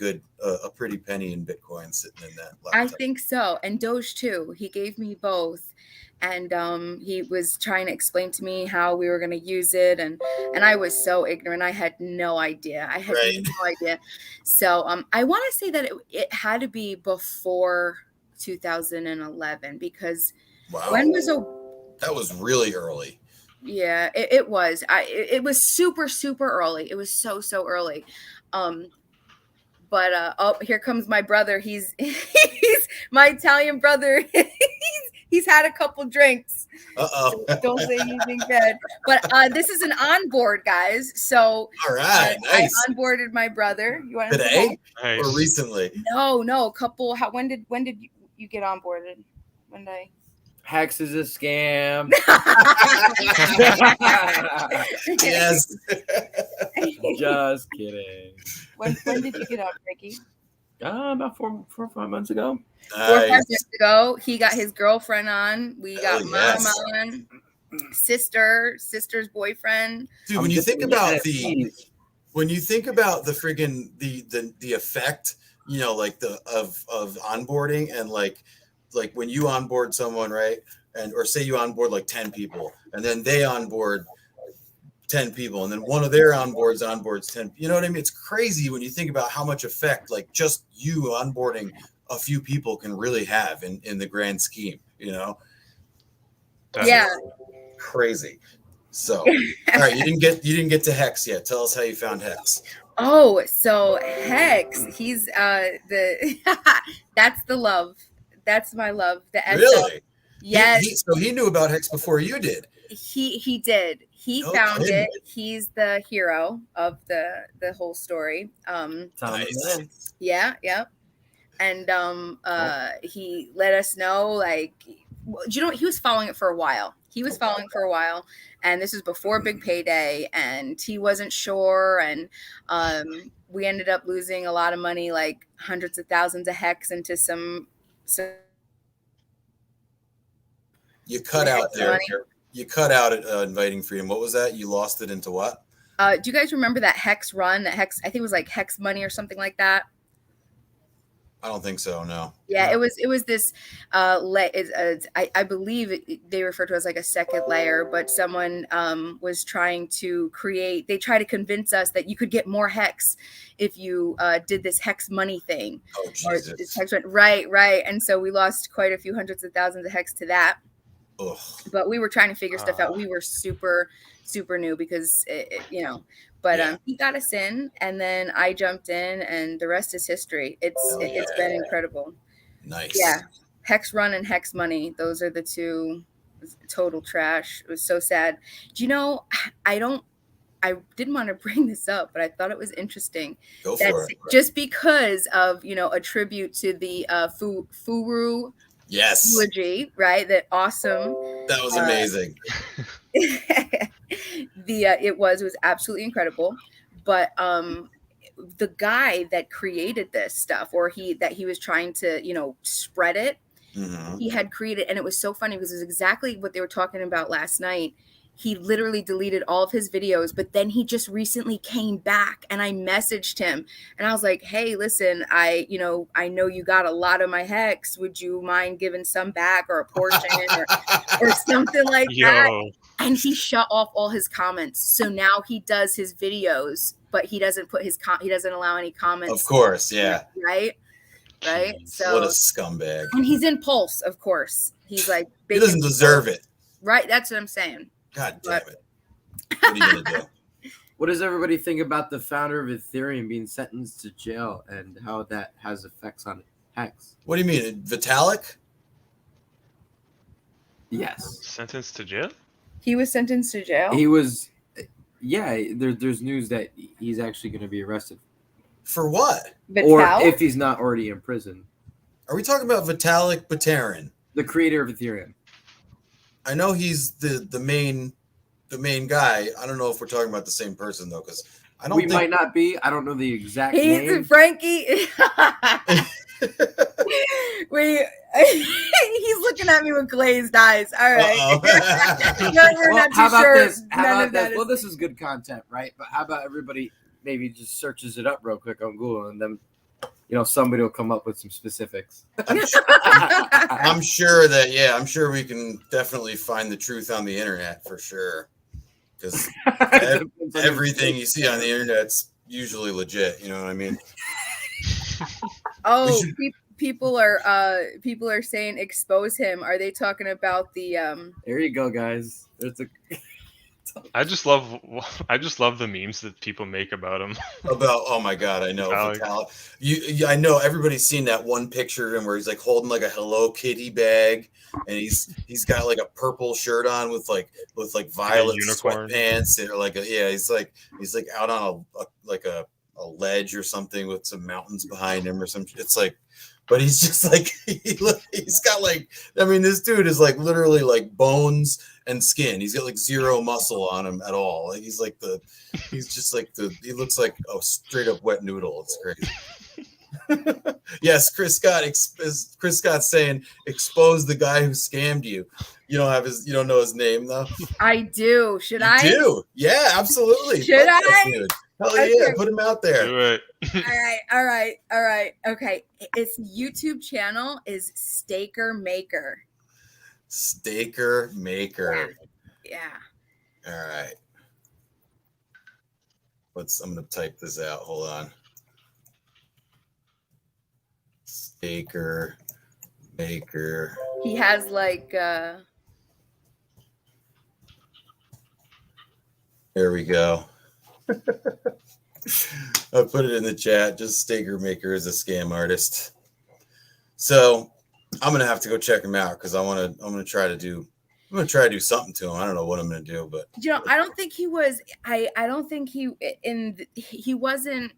S1: pretty penny in Bitcoin sitting in that laptop.
S3: I think so, and Doge too. He gave me both, and he was trying to explain to me how we were going to use it, and I was so ignorant. I had no idea. No idea. So I want to say that it had to be before 2011, because
S1: that was really early.
S3: Yeah, it was. It was super, super early. It was so early. But here comes my brother. He's my Italian brother. He's had a couple drinks. Don't say anything bad. But this is an onboard, guys. So
S1: all right, nice.
S3: I onboarded my brother. You want
S1: today or recently?
S3: No, a couple. When did you get onboarded? When did I?
S4: Hex is a scam.
S1: Yes.
S4: Just kidding.
S3: When did you get on, Ricky?
S4: About 4 or 5 months ago.
S1: Nice.
S3: 4 or 5 months ago. He got his girlfriend on. We got mom on. Sister's boyfriend.
S1: Dude, when you think about the friggin' the effect, like of onboarding, and like when you onboard someone, right? Or say you onboard like 10 people, and then they onboard 10 people, and then one of their onboards 10. You know what I mean? It's crazy when you think about how much effect like just you onboarding a few people can really have in the grand scheme, That's crazy. So all right, you didn't get to Hex yet. Tell us how you found Hex.
S3: Oh, so Hex, he's that's the love. That's my love. The
S1: really?
S3: Yes.
S1: So he knew about Hex before you did.
S3: He did. He found it. He's the hero of the whole story.
S1: Nice.
S3: Yeah. And he let us know, like, he was following it for a while. And this was before Big Payday, and he wasn't sure, and we ended up losing a lot of money, like hundreds of thousands of Hex into some
S1: You cut out there. You cut out at Inviting Freedom. What was that? You lost it into what?
S3: Do you guys remember that Hex run? That Hex, I think it was like Hex Money or something like that.
S1: I don't think so. No.
S3: Yeah,
S4: No.
S3: it was this I believe they refer to it as like a second layer, but someone was trying to create, they try to convince us that you could get more hex if you did this hex money thing.
S1: Oh
S3: Or
S1: Jesus.
S3: this hex, right. And so we lost quite a few hundreds of thousands of hex to that.
S1: Ugh.
S3: But we were trying to figure stuff out. We were super new because you know, but
S1: Yeah.
S3: he got us in, and then I jumped in, and the rest is history. It's been incredible.
S1: Nice.
S3: Yeah, Hex Run and Hex Money, those are the two. Total trash. It was so sad. Do you know, I didn't want to bring this up, but I thought it was interesting.
S1: Go for it.
S3: Just because of, you know, a tribute to the Furu
S1: Yes.
S3: eulogy, right? That awesome.
S1: That was amazing.
S3: It was absolutely incredible. But the guy that created this stuff, or he was trying to, you know, spread it, he had created, and it was so funny because it was exactly what they were talking about last night. He literally deleted all of his videos, but then he just recently came back, and I messaged him and I was like, hey, listen, I know you got a lot of my hex. Would you mind giving some back, or a portion or something like that? And he shut off all his comments. So now he does his videos, but he doesn't put he doesn't allow any comments.
S1: Of course. Yeah.
S3: Right. So
S1: what a scumbag.
S3: And he's in Pulse, of course. He's like,
S1: he doesn't deserve it.
S3: Right. That's what I'm saying.
S1: God damn it. What are you gonna do?
S4: What does everybody think about the founder of Ethereum being sentenced to jail and how that has effects on Hex?
S1: What do you mean, Vitalik?
S4: Yes.
S2: Sentenced to jail?
S3: He was sentenced to jail?
S4: He was, yeah, there's news that he's actually going to be arrested.
S1: For what?
S3: Vitalik?
S4: Or if he's not already in prison.
S1: Are we talking about Vitalik Buterin?
S4: The creator of Ethereum.
S1: I know he's the main guy. I don't know if we're talking about the same person though, because I don't.
S4: We might not be. I don't know the exact name.
S3: Frankie. He's looking at me with glazed eyes. All right. We're not
S4: how
S3: too
S4: about
S3: sure.
S4: this? How about this? Well, this is good content, right? But how about everybody maybe just searches it up real quick on Google, and then somebody will come up with some specifics.
S1: I'm sure that, I'm sure we can definitely find the truth on the internet for sure. Because everything you see on the internet's usually legit. You know what I mean?
S3: Oh, people are saying expose him. Are they talking about the?
S4: There you go, guys.
S2: I just love the memes that people make about him.
S1: Oh my god, I know. I know everybody's seen that one picture of him where he's like holding like a Hello Kitty bag, and he's got like a purple shirt on with like violet sweatpants, and he's like out on a ledge or something with some mountains behind him or something. It's like, but he's just like he's got like, I mean, this dude is like literally like bones and skin. He's got like zero muscle on him at all. Like he looks like a straight up wet noodle. It's crazy. Yes, Chris Scott's saying expose the guy who scammed you. You don't know his name though.
S3: I do. Should I?
S1: You do. Yeah, absolutely.
S3: Should I?
S1: Hell yeah, put him out there.
S2: Do it.
S3: All right. Okay. Its YouTube channel is Staker Maker.
S1: Staker Maker.
S3: Yeah.
S1: All right. I'm gonna type this out. Hold on. Staker Maker.
S3: He has like
S1: There we go. I put it in the chat. Just Staker Maker is a scam artist. So I'm gonna have to go check him out because I'm gonna try to do something to him. I don't know what I'm gonna do, but
S3: I don't think he was. I don't think he wasn't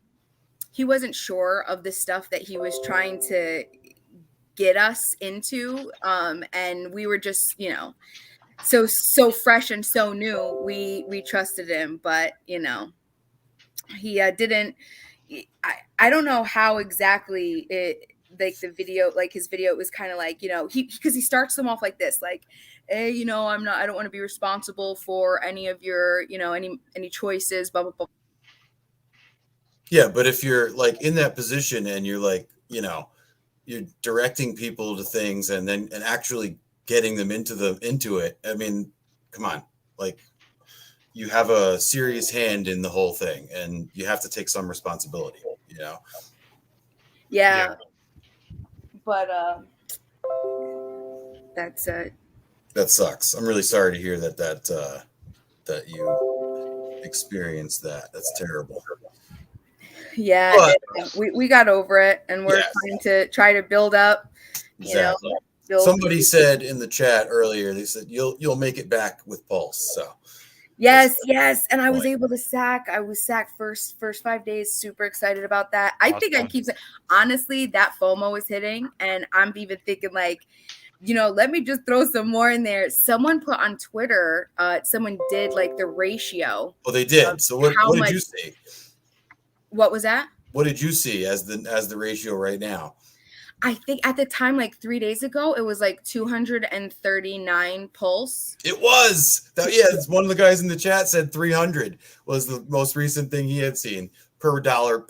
S3: sure of the stuff that he was trying to get us into. And we were just so fresh and so new. We trusted him, but he didn't. I don't know how exactly it. Like the video, like his video, it was kind of like, because he starts them off like this, like, hey, I don't want to be responsible for any of your, any choices, blah, blah, blah.
S1: Yeah, but if you're like in that position and you're like, you're directing people to things and actually getting them into it. I mean, come on, like you have a serious hand in the whole thing and you have to take some responsibility, you know?
S3: Yeah. But that's
S1: that sucks. I'm really sorry to hear that you experienced that. That's terrible.
S3: Yeah, we got over it, and we're trying to build up.
S1: Exactly. Somebody said in the chat earlier, they said you'll make it back with Pulse. So
S3: yes, and I was able to sack. I was sacked first 5 days. Super excited about that. I think I keep saying, honestly, that FOMO is hitting, and I'm even thinking like, let me just throw some more in there. Someone put on Twitter, someone did like the ratio.
S1: Well, they did. So what did you see?
S3: What was that?
S1: What did you see as the ratio right now?
S3: I think at the time, like 3 days ago, it was like 239 Pulse.
S1: It was. It's one of the guys in the chat said 300 was the most recent thing he had seen per dollar,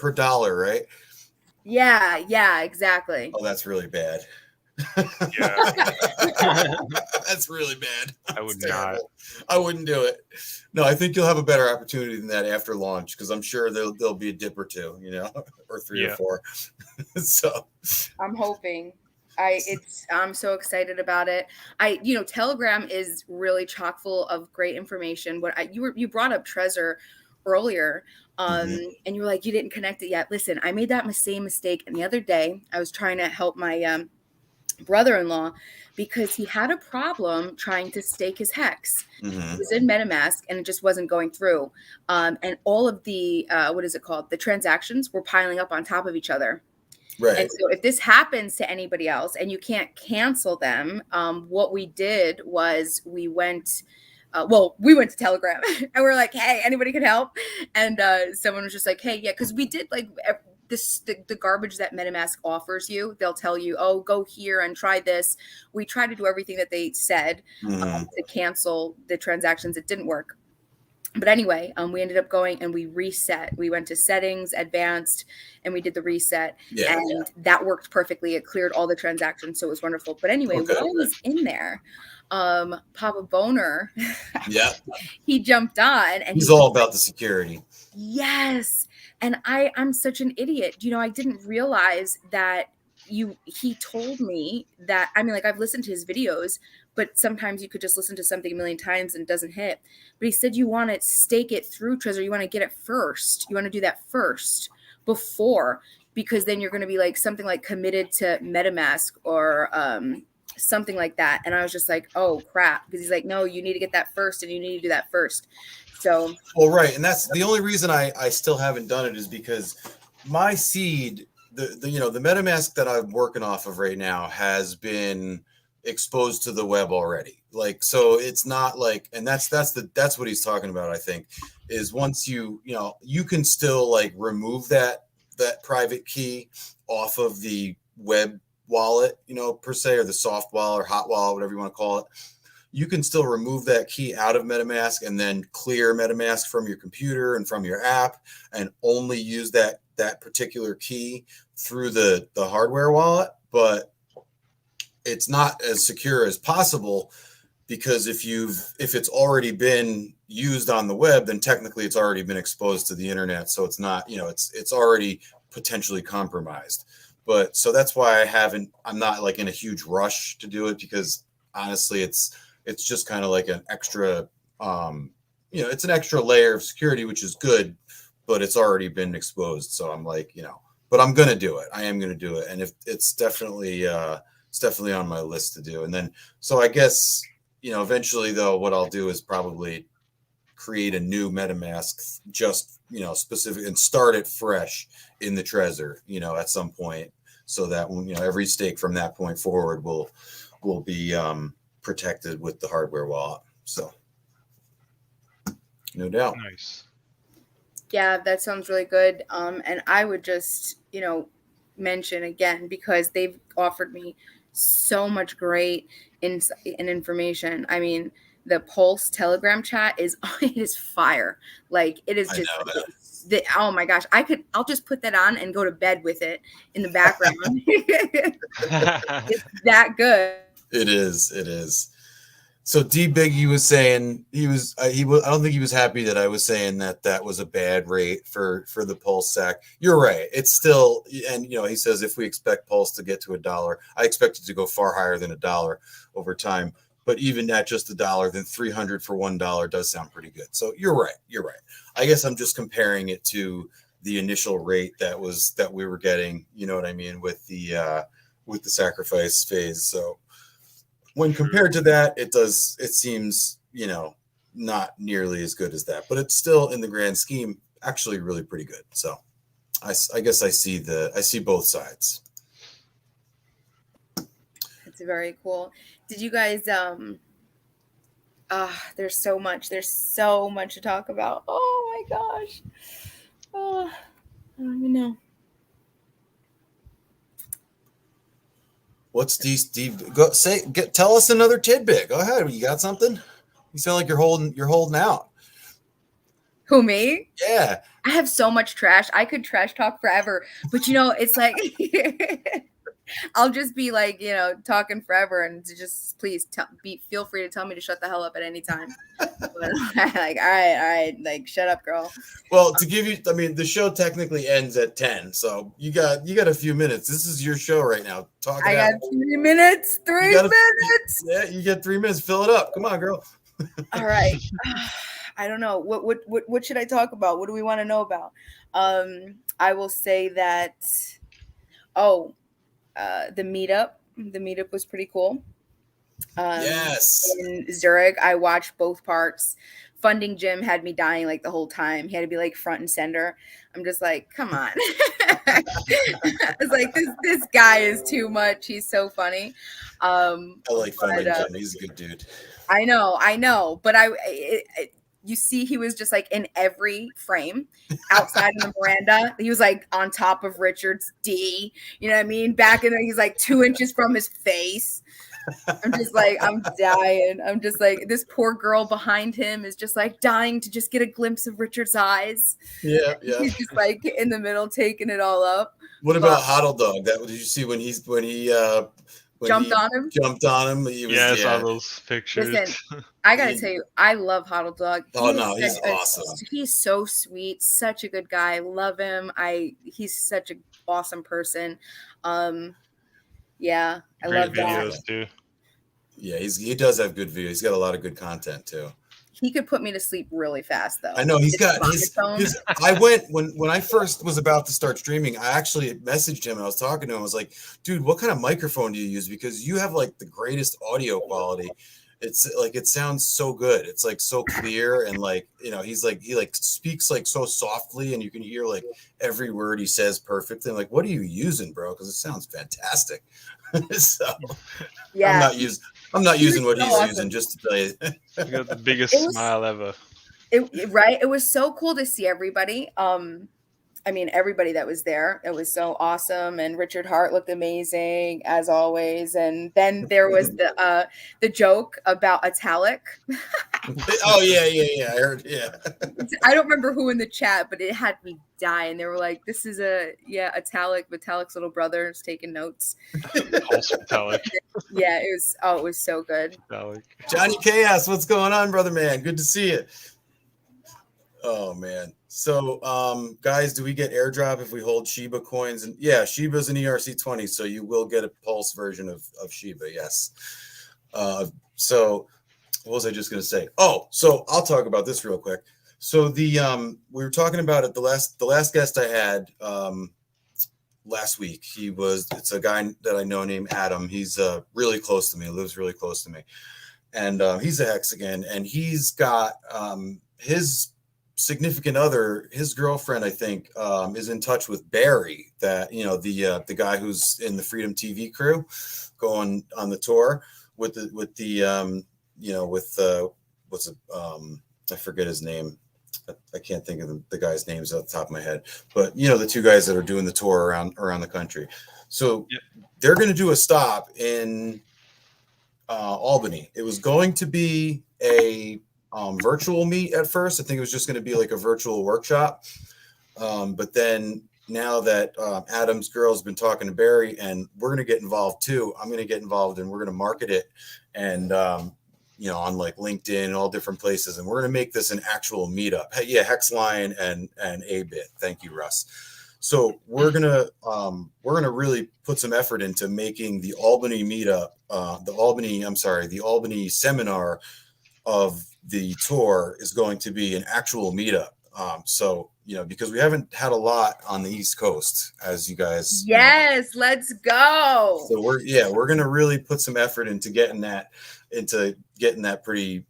S1: right?
S3: Yeah, exactly.
S1: Oh, that's really bad.
S2: Yeah.
S1: That's really bad.
S2: I would not.
S1: I wouldn't do it. No, I think you'll have a better opportunity than that after launch because I'm sure there'll be a dip or two, or three or four. So
S3: I'm hoping. I'm so excited about it. Telegram is really chock full of great information. You brought up Trezor earlier, and you were like, you didn't connect it yet. Listen, I made that same mistake, and the other day I was trying to help my brother-in-law because he had a problem trying to stake his hex. He was in MetaMask and it just wasn't going through. And all of the the transactions were piling up on top of each other.
S1: Right.
S3: And so if this happens to anybody else and you can't cancel them, what we did was we went to Telegram and we're like, hey, anybody can help. And someone was just like, hey, yeah, because we did like the garbage that MetaMask offers you. They'll tell you, oh, go here and try this. We tried to do everything that they said to cancel the transactions. It didn't work. But anyway, we ended up going and we reset. We went to settings, advanced, and we did the reset. And that worked perfectly. It cleared all the transactions. So it was wonderful. But anyway, while I was in there, Papa Boner, he jumped on and
S1: he's all about the security.
S3: Yes. And I'm such an idiot. I didn't realize that he told me that, I've listened to his videos, but sometimes you could just listen to something a million times and it doesn't hit. But he said, you want to stake it through Trezor. You want to get it first. You want to do that first before, because then you're going to be like something like committed to MetaMask or, something like that. And I was just like, oh crap. Because he's like, no, you need to get that first and you need to do that first. So,
S1: well, right. And that's the only reason I still haven't done it is because my seed, the MetaMask that I'm working off of right now has been exposed to the web already. Like, so it's not like, and that's what he's talking about. I think is once you can still like remove that private key off of the web wallet, per se, or the soft wallet or hot wallet, whatever you want to call it. You can still remove that key out of MetaMask and then clear MetaMask from your computer and from your app and only use that particular key through the hardware wallet. But it's not as secure as possible because if it's already been used on the web, then technically it's already been exposed to the internet. So it's not, it's already potentially compromised. But so that's why I'm not like in a huge rush to do it because honestly, it's just kind of like an extra, it's an extra layer of security, which is good, but it's already been exposed. So I'm like, but I'm going to do it. I am going to do it. And if it's definitely on my list to do. And then, so I guess, eventually though, what I'll do is probably create a new MetaMask, just, specific and start it fresh in the Trezor, at some point so that when, every stake from that point forward will be, protected with the hardware wallet. So no doubt.
S2: Nice.
S3: Yeah, that sounds really good. And I would just, mention again, because they've offered me so much great insight and information. The Pulse Telegram chat it is fire. Like it is just oh my gosh, I'll just put that on and go to bed with it in the background. It's that good.
S1: It is. So D Biggie was saying I don't think he was happy that I was saying that was a bad rate for the Pulse SAC. You're right. It's still, and he says if we expect Pulse to get to $1, I expect it to go far higher than $1 over time. But even at just $1, then 300 for $1 does sound pretty good. So you're right. I guess I'm just comparing it to the initial rate that we were getting. You know what I mean, with the sacrifice phase. So when compared to that, it seems, not nearly as good as that, but it's still in the grand scheme actually really pretty good. So I guess I see both sides.
S3: It's very cool. Did you guys there's so much to talk about. Oh my gosh. I don't even know.
S1: What's Steve? Tell us another tidbit. Go ahead. You got something? You sound like you're holding out.
S3: Who, me?
S1: Yeah.
S3: I have so much trash. I could trash talk forever, but it's like I'll just be like, talking forever, and just please feel free to tell me to shut the hell up at any time. But like, all right, like shut up, girl.
S1: Well, to give you, the show technically ends at 10, so you got a few minutes. This is your show right now.
S3: I got 3 minutes. 3 minutes.
S1: Yeah, you get 3 minutes. Fill it up. Come on, girl.
S3: All right. I don't know. What should I talk about? What do we want to know about? I will say that. The meetup was pretty cool.
S1: Yes.
S3: In Zurich, I watched both parts. Funding Jim had me dying like the whole time. He had to be like front and center. I'm just like, come on. I was like, this guy is too much. He's so funny.
S1: I like Funding Jim. He's a good dude.
S3: I know. But you see, he was just like in every frame outside in the veranda. He was like on top of Richard's D. You know what I mean? Back in there, he's like 2 inches from his face. I'm just like, I'm dying. I'm just like, this poor girl behind him is just like dying to just get a glimpse of Richard's eyes.
S1: Yeah.
S3: He's just like in the middle, taking it all up.
S1: What about Hodl Dog? Did you see when he
S3: jumped on him?
S2: I saw those pictures.
S3: Listen, I gotta tell you, I love Hodl Dog.
S1: He's awesome.
S3: He's so sweet, such a good guy. Love him. He's such an awesome person. Yeah, I love
S2: videos
S3: that.
S2: too.
S1: Yeah, he does have good videos. He's got a lot of good content too.
S3: He could put me to sleep really fast, though.
S1: I know I went when I first was about to start streaming. I actually messaged him and I was talking to him. I was like, "Dude, what kind of microphone do you use? Because you have like the greatest audio quality. It's like it sounds so good. It's like so clear and like he speaks like so softly and you can hear like every word he says perfectly. I'm like, what are you using, bro? Because it sounds fantastic. So
S3: yeah,
S1: I'm not using what he's using, just to tell you.
S2: You got the biggest smile ever.
S3: It was so cool to see everybody. Everybody that was there. It was so awesome. And Richard Hart looked amazing as always. And then there was the joke about Italic.
S1: Oh yeah. I heard. Yeah.
S3: I don't remember who in the chat, but it had me dying. They were like, "This is Italic. Vitalic's little brother is taking notes."
S2: Pulse Vitalik.
S3: Yeah, it was so good.
S2: Vitalik.
S1: Johnny Chaos, what's going on, brother man? Good to see you. Oh man. So guys, do we get airdrop if we hold Shiba coins? And yeah, Shiba's an ERC20, so you will get a Pulse version of Shiba, yes. So what was I just gonna say? Oh, so I'll talk about this real quick. So we were talking about it, the last guest I had last week. It's a guy that I know named Adam. He's really close to me, lives really close to me. And he's a HEXICAN, and he's got his significant other, his girlfriend, I think, is in touch with Barry, that the guy who's in the Freedom TV crew, going on the tour with I forget his name. I can't think of the guy's names off the top of my head, but the two guys that are doing the tour around the country. So they're going to do a stop in Albany. It was going to be a virtual meet at first. I think it was just going to be like a virtual workshop, But then now that Adam's girl's been talking to Barry, and we're going to get involved too. I'm going to get involved, and we're going to market it, and on like LinkedIn and all different places, and we're going to make this an actual meetup. Hey, yeah, Hexline and A-Bit. Thank you, Russ. So we're gonna really put some effort into making the Albany meetup, the Albany seminar of the tour is going to be an actual meetup. So because we haven't had a lot on the East Coast, as you guys.
S3: Yes, let's go.
S1: So we're gonna really put some effort into getting that pretty,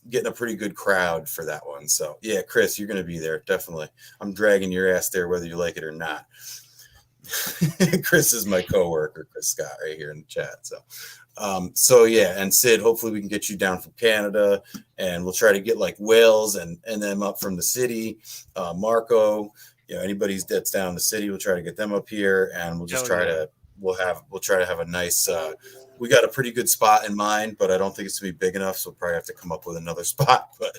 S1: getting a pretty good crowd for that one. So yeah, Chris, you're going to be there. Definitely. I'm dragging your ass there, whether you like it or not. Chris is my coworker, Chris Scott, right here in the chat. So yeah. And Sid, hopefully we can get you down from Canada, and we'll try to get like Wales and them up from the city. Marco, anybody that's down in the city, we'll try to get them up here, and we'll just we'll try to have a nice, we got a pretty good spot in mind, but I don't think it's gonna be big enough. So we'll probably have to come up with another spot, but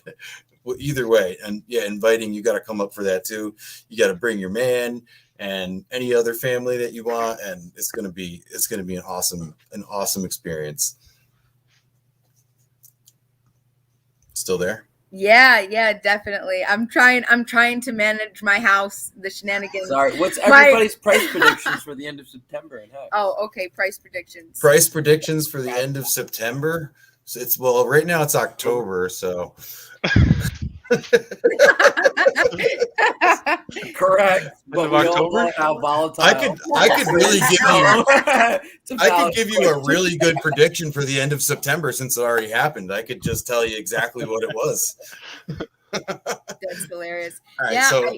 S1: either way. And yeah, inviting, you got to come up for that too. You got to bring your man and any other family that you want. And it's going to be an awesome experience. Still there?
S3: Yeah, definitely. I'm trying to manage my house, the shenanigans.
S4: Sorry, what's everybody's price predictions for the end of September and Hex?
S3: Oh, okay, price predictions.
S1: Price predictions for the end of September. So right now it's October, so
S4: correct. But we all know how volatile.
S1: I could really give you a really good prediction for the end of September, since it already happened. I could just tell you exactly what it was.
S3: That's hilarious.
S1: Right,
S3: yeah.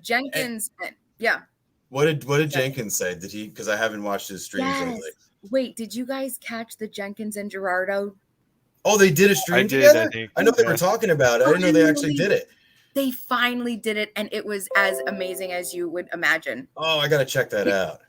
S3: Jenkins. Yeah.
S1: What did Jenkins say? Did he? Because I haven't watched his streams lately.
S3: Wait, did you guys catch the Jenkins and Gerardo?
S1: Oh, they did a stream together? I know they were talking about it. I didn't know they actually did it.
S3: They finally did it, and it was as amazing as you would imagine.
S1: Oh, I got to check that out.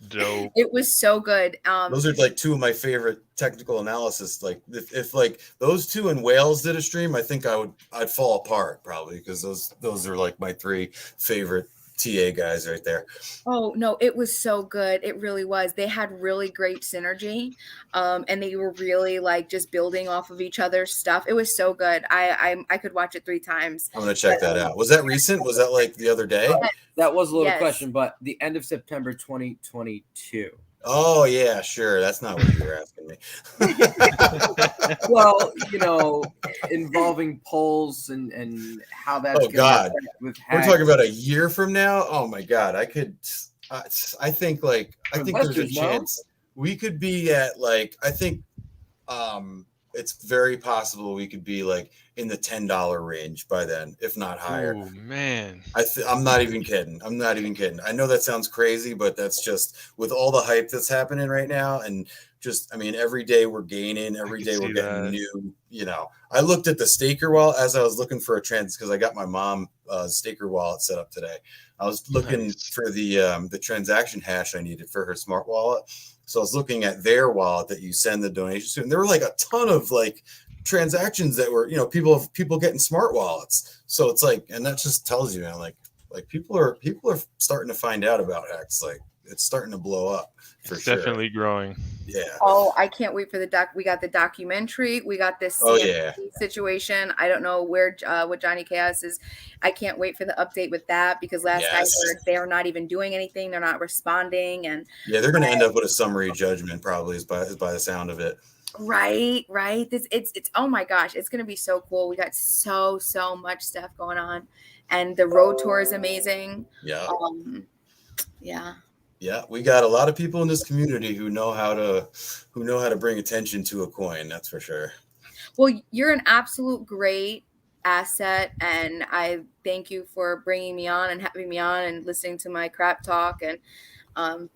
S2: Dope.
S3: It was so good.
S1: Those are like two of my favorite technical analysis. Like if like those two in Wales did a stream, I think I'd fall apart probably, because those are like my three favorite TA guys right there.
S3: Oh no, it was so good. It really was. They had really great synergy, and they were really like just building off of each other's stuff. It was so good. I could watch it 3 times.
S1: I'm gonna check that out. Was that recent? Was that like the other day?
S4: That was a little question, but the end of September 2022.
S1: Oh yeah, sure. That's not what you were asking me.
S4: Well, involving polls and how that's.
S1: Oh God, we're talking about a year from now. Oh my God, I think there's a chance we could be at like, I think it's very possible we could be like in the $10 range by then, if not higher.
S2: Oh man,
S1: I'm not even kidding. I know that sounds crazy, but that's just with all the hype that's happening right now, and just, I mean, every day we're gaining, every day we're getting new. I looked at the staker wallet as I was looking for a because I got my mom staker wallet set up today. I was looking for the transaction hash I needed for her smart wallet. So I was looking at their wallet that you send the donations to, and there were like a ton of like transactions that were, people getting smart wallets. So it's like, and that just tells you, man, like people are starting to find out about Hex. Like it's starting to blow up for sure.
S2: Definitely growing.
S1: Yeah.
S3: Oh, I can't wait for the doc. We got the documentary. We got this situation. I don't know what Johnny Chaos is. I can't wait for the update with that, because last I heard they are not even doing anything. They're not responding, and
S1: yeah, they're going to end up with a summary judgment probably, is by the sound of it.
S3: Right. It's oh my gosh, it's going to be so cool. We got so much stuff going on, and the road tour is amazing.
S1: Yeah.
S3: Yeah,
S1: we got a lot of people in this community who know how to bring attention to a coin. That's for sure.
S3: Well, you're an absolute great asset, and I thank you for bringing me on and having me on and listening to my crap talk. And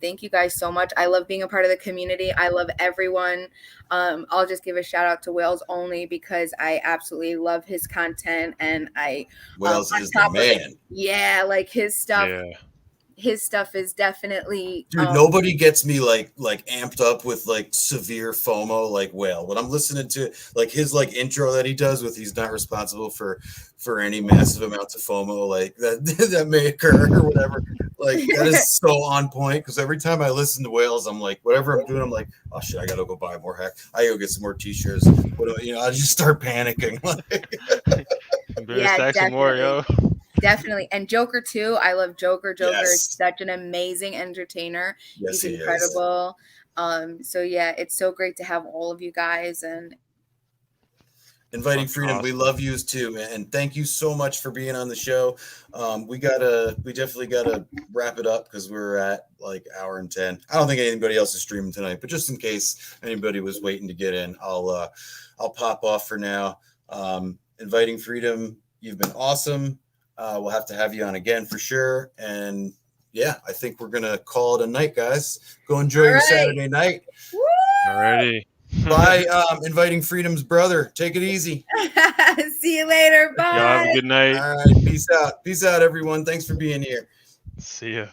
S3: thank you guys so much. I love being a part of the community. I love everyone. I'll just give a shout out to Wales only because I absolutely love his content, and
S1: Wales is the man.
S3: Yeah, like his stuff.
S2: Yeah.
S3: his stuff is definitely
S1: Dude, nobody gets me like amped up with like severe FOMO like Whale. When I'm listening to like his like intro that he does with he's not responsible for any massive amounts of FOMO like that may occur or whatever. Like that is so on point because every time I listen to Whales, I'm like, whatever I'm doing, I'm like, oh shit, I gotta go buy more heck. I gotta go get some more t-shirts. I just start panicking.
S3: Yeah,
S2: stack some more, yo.
S3: Definitely. And Joker too. I love Joker. Joker is
S1: Yes.
S3: such an amazing entertainer.
S1: Yes,
S3: He's
S1: he is.
S3: incredible. So yeah, it's so great to have all of you guys and
S1: Inviting
S2: That's
S1: Freedom, we
S2: awesome.
S1: love yous too, man. And thank you so much for being on the show. We definitely gotta wrap it up because we're at like hour and 10. I don't think anybody else is streaming tonight, but just in case anybody was waiting to get in, I'll pop off for now. Inviting Freedom, you've been awesome. We'll have to have you on again for sure. And yeah, I think we're gonna call it a night, guys. Go enjoy your Saturday night.
S3: Woo!
S2: Alrighty.
S1: Bye. Inviting Freedom's brother. Take it easy.
S3: See you later. Bye.
S2: Y'all have a good night.
S1: All right. Peace out. Peace out, everyone. Thanks for being here.
S2: See ya.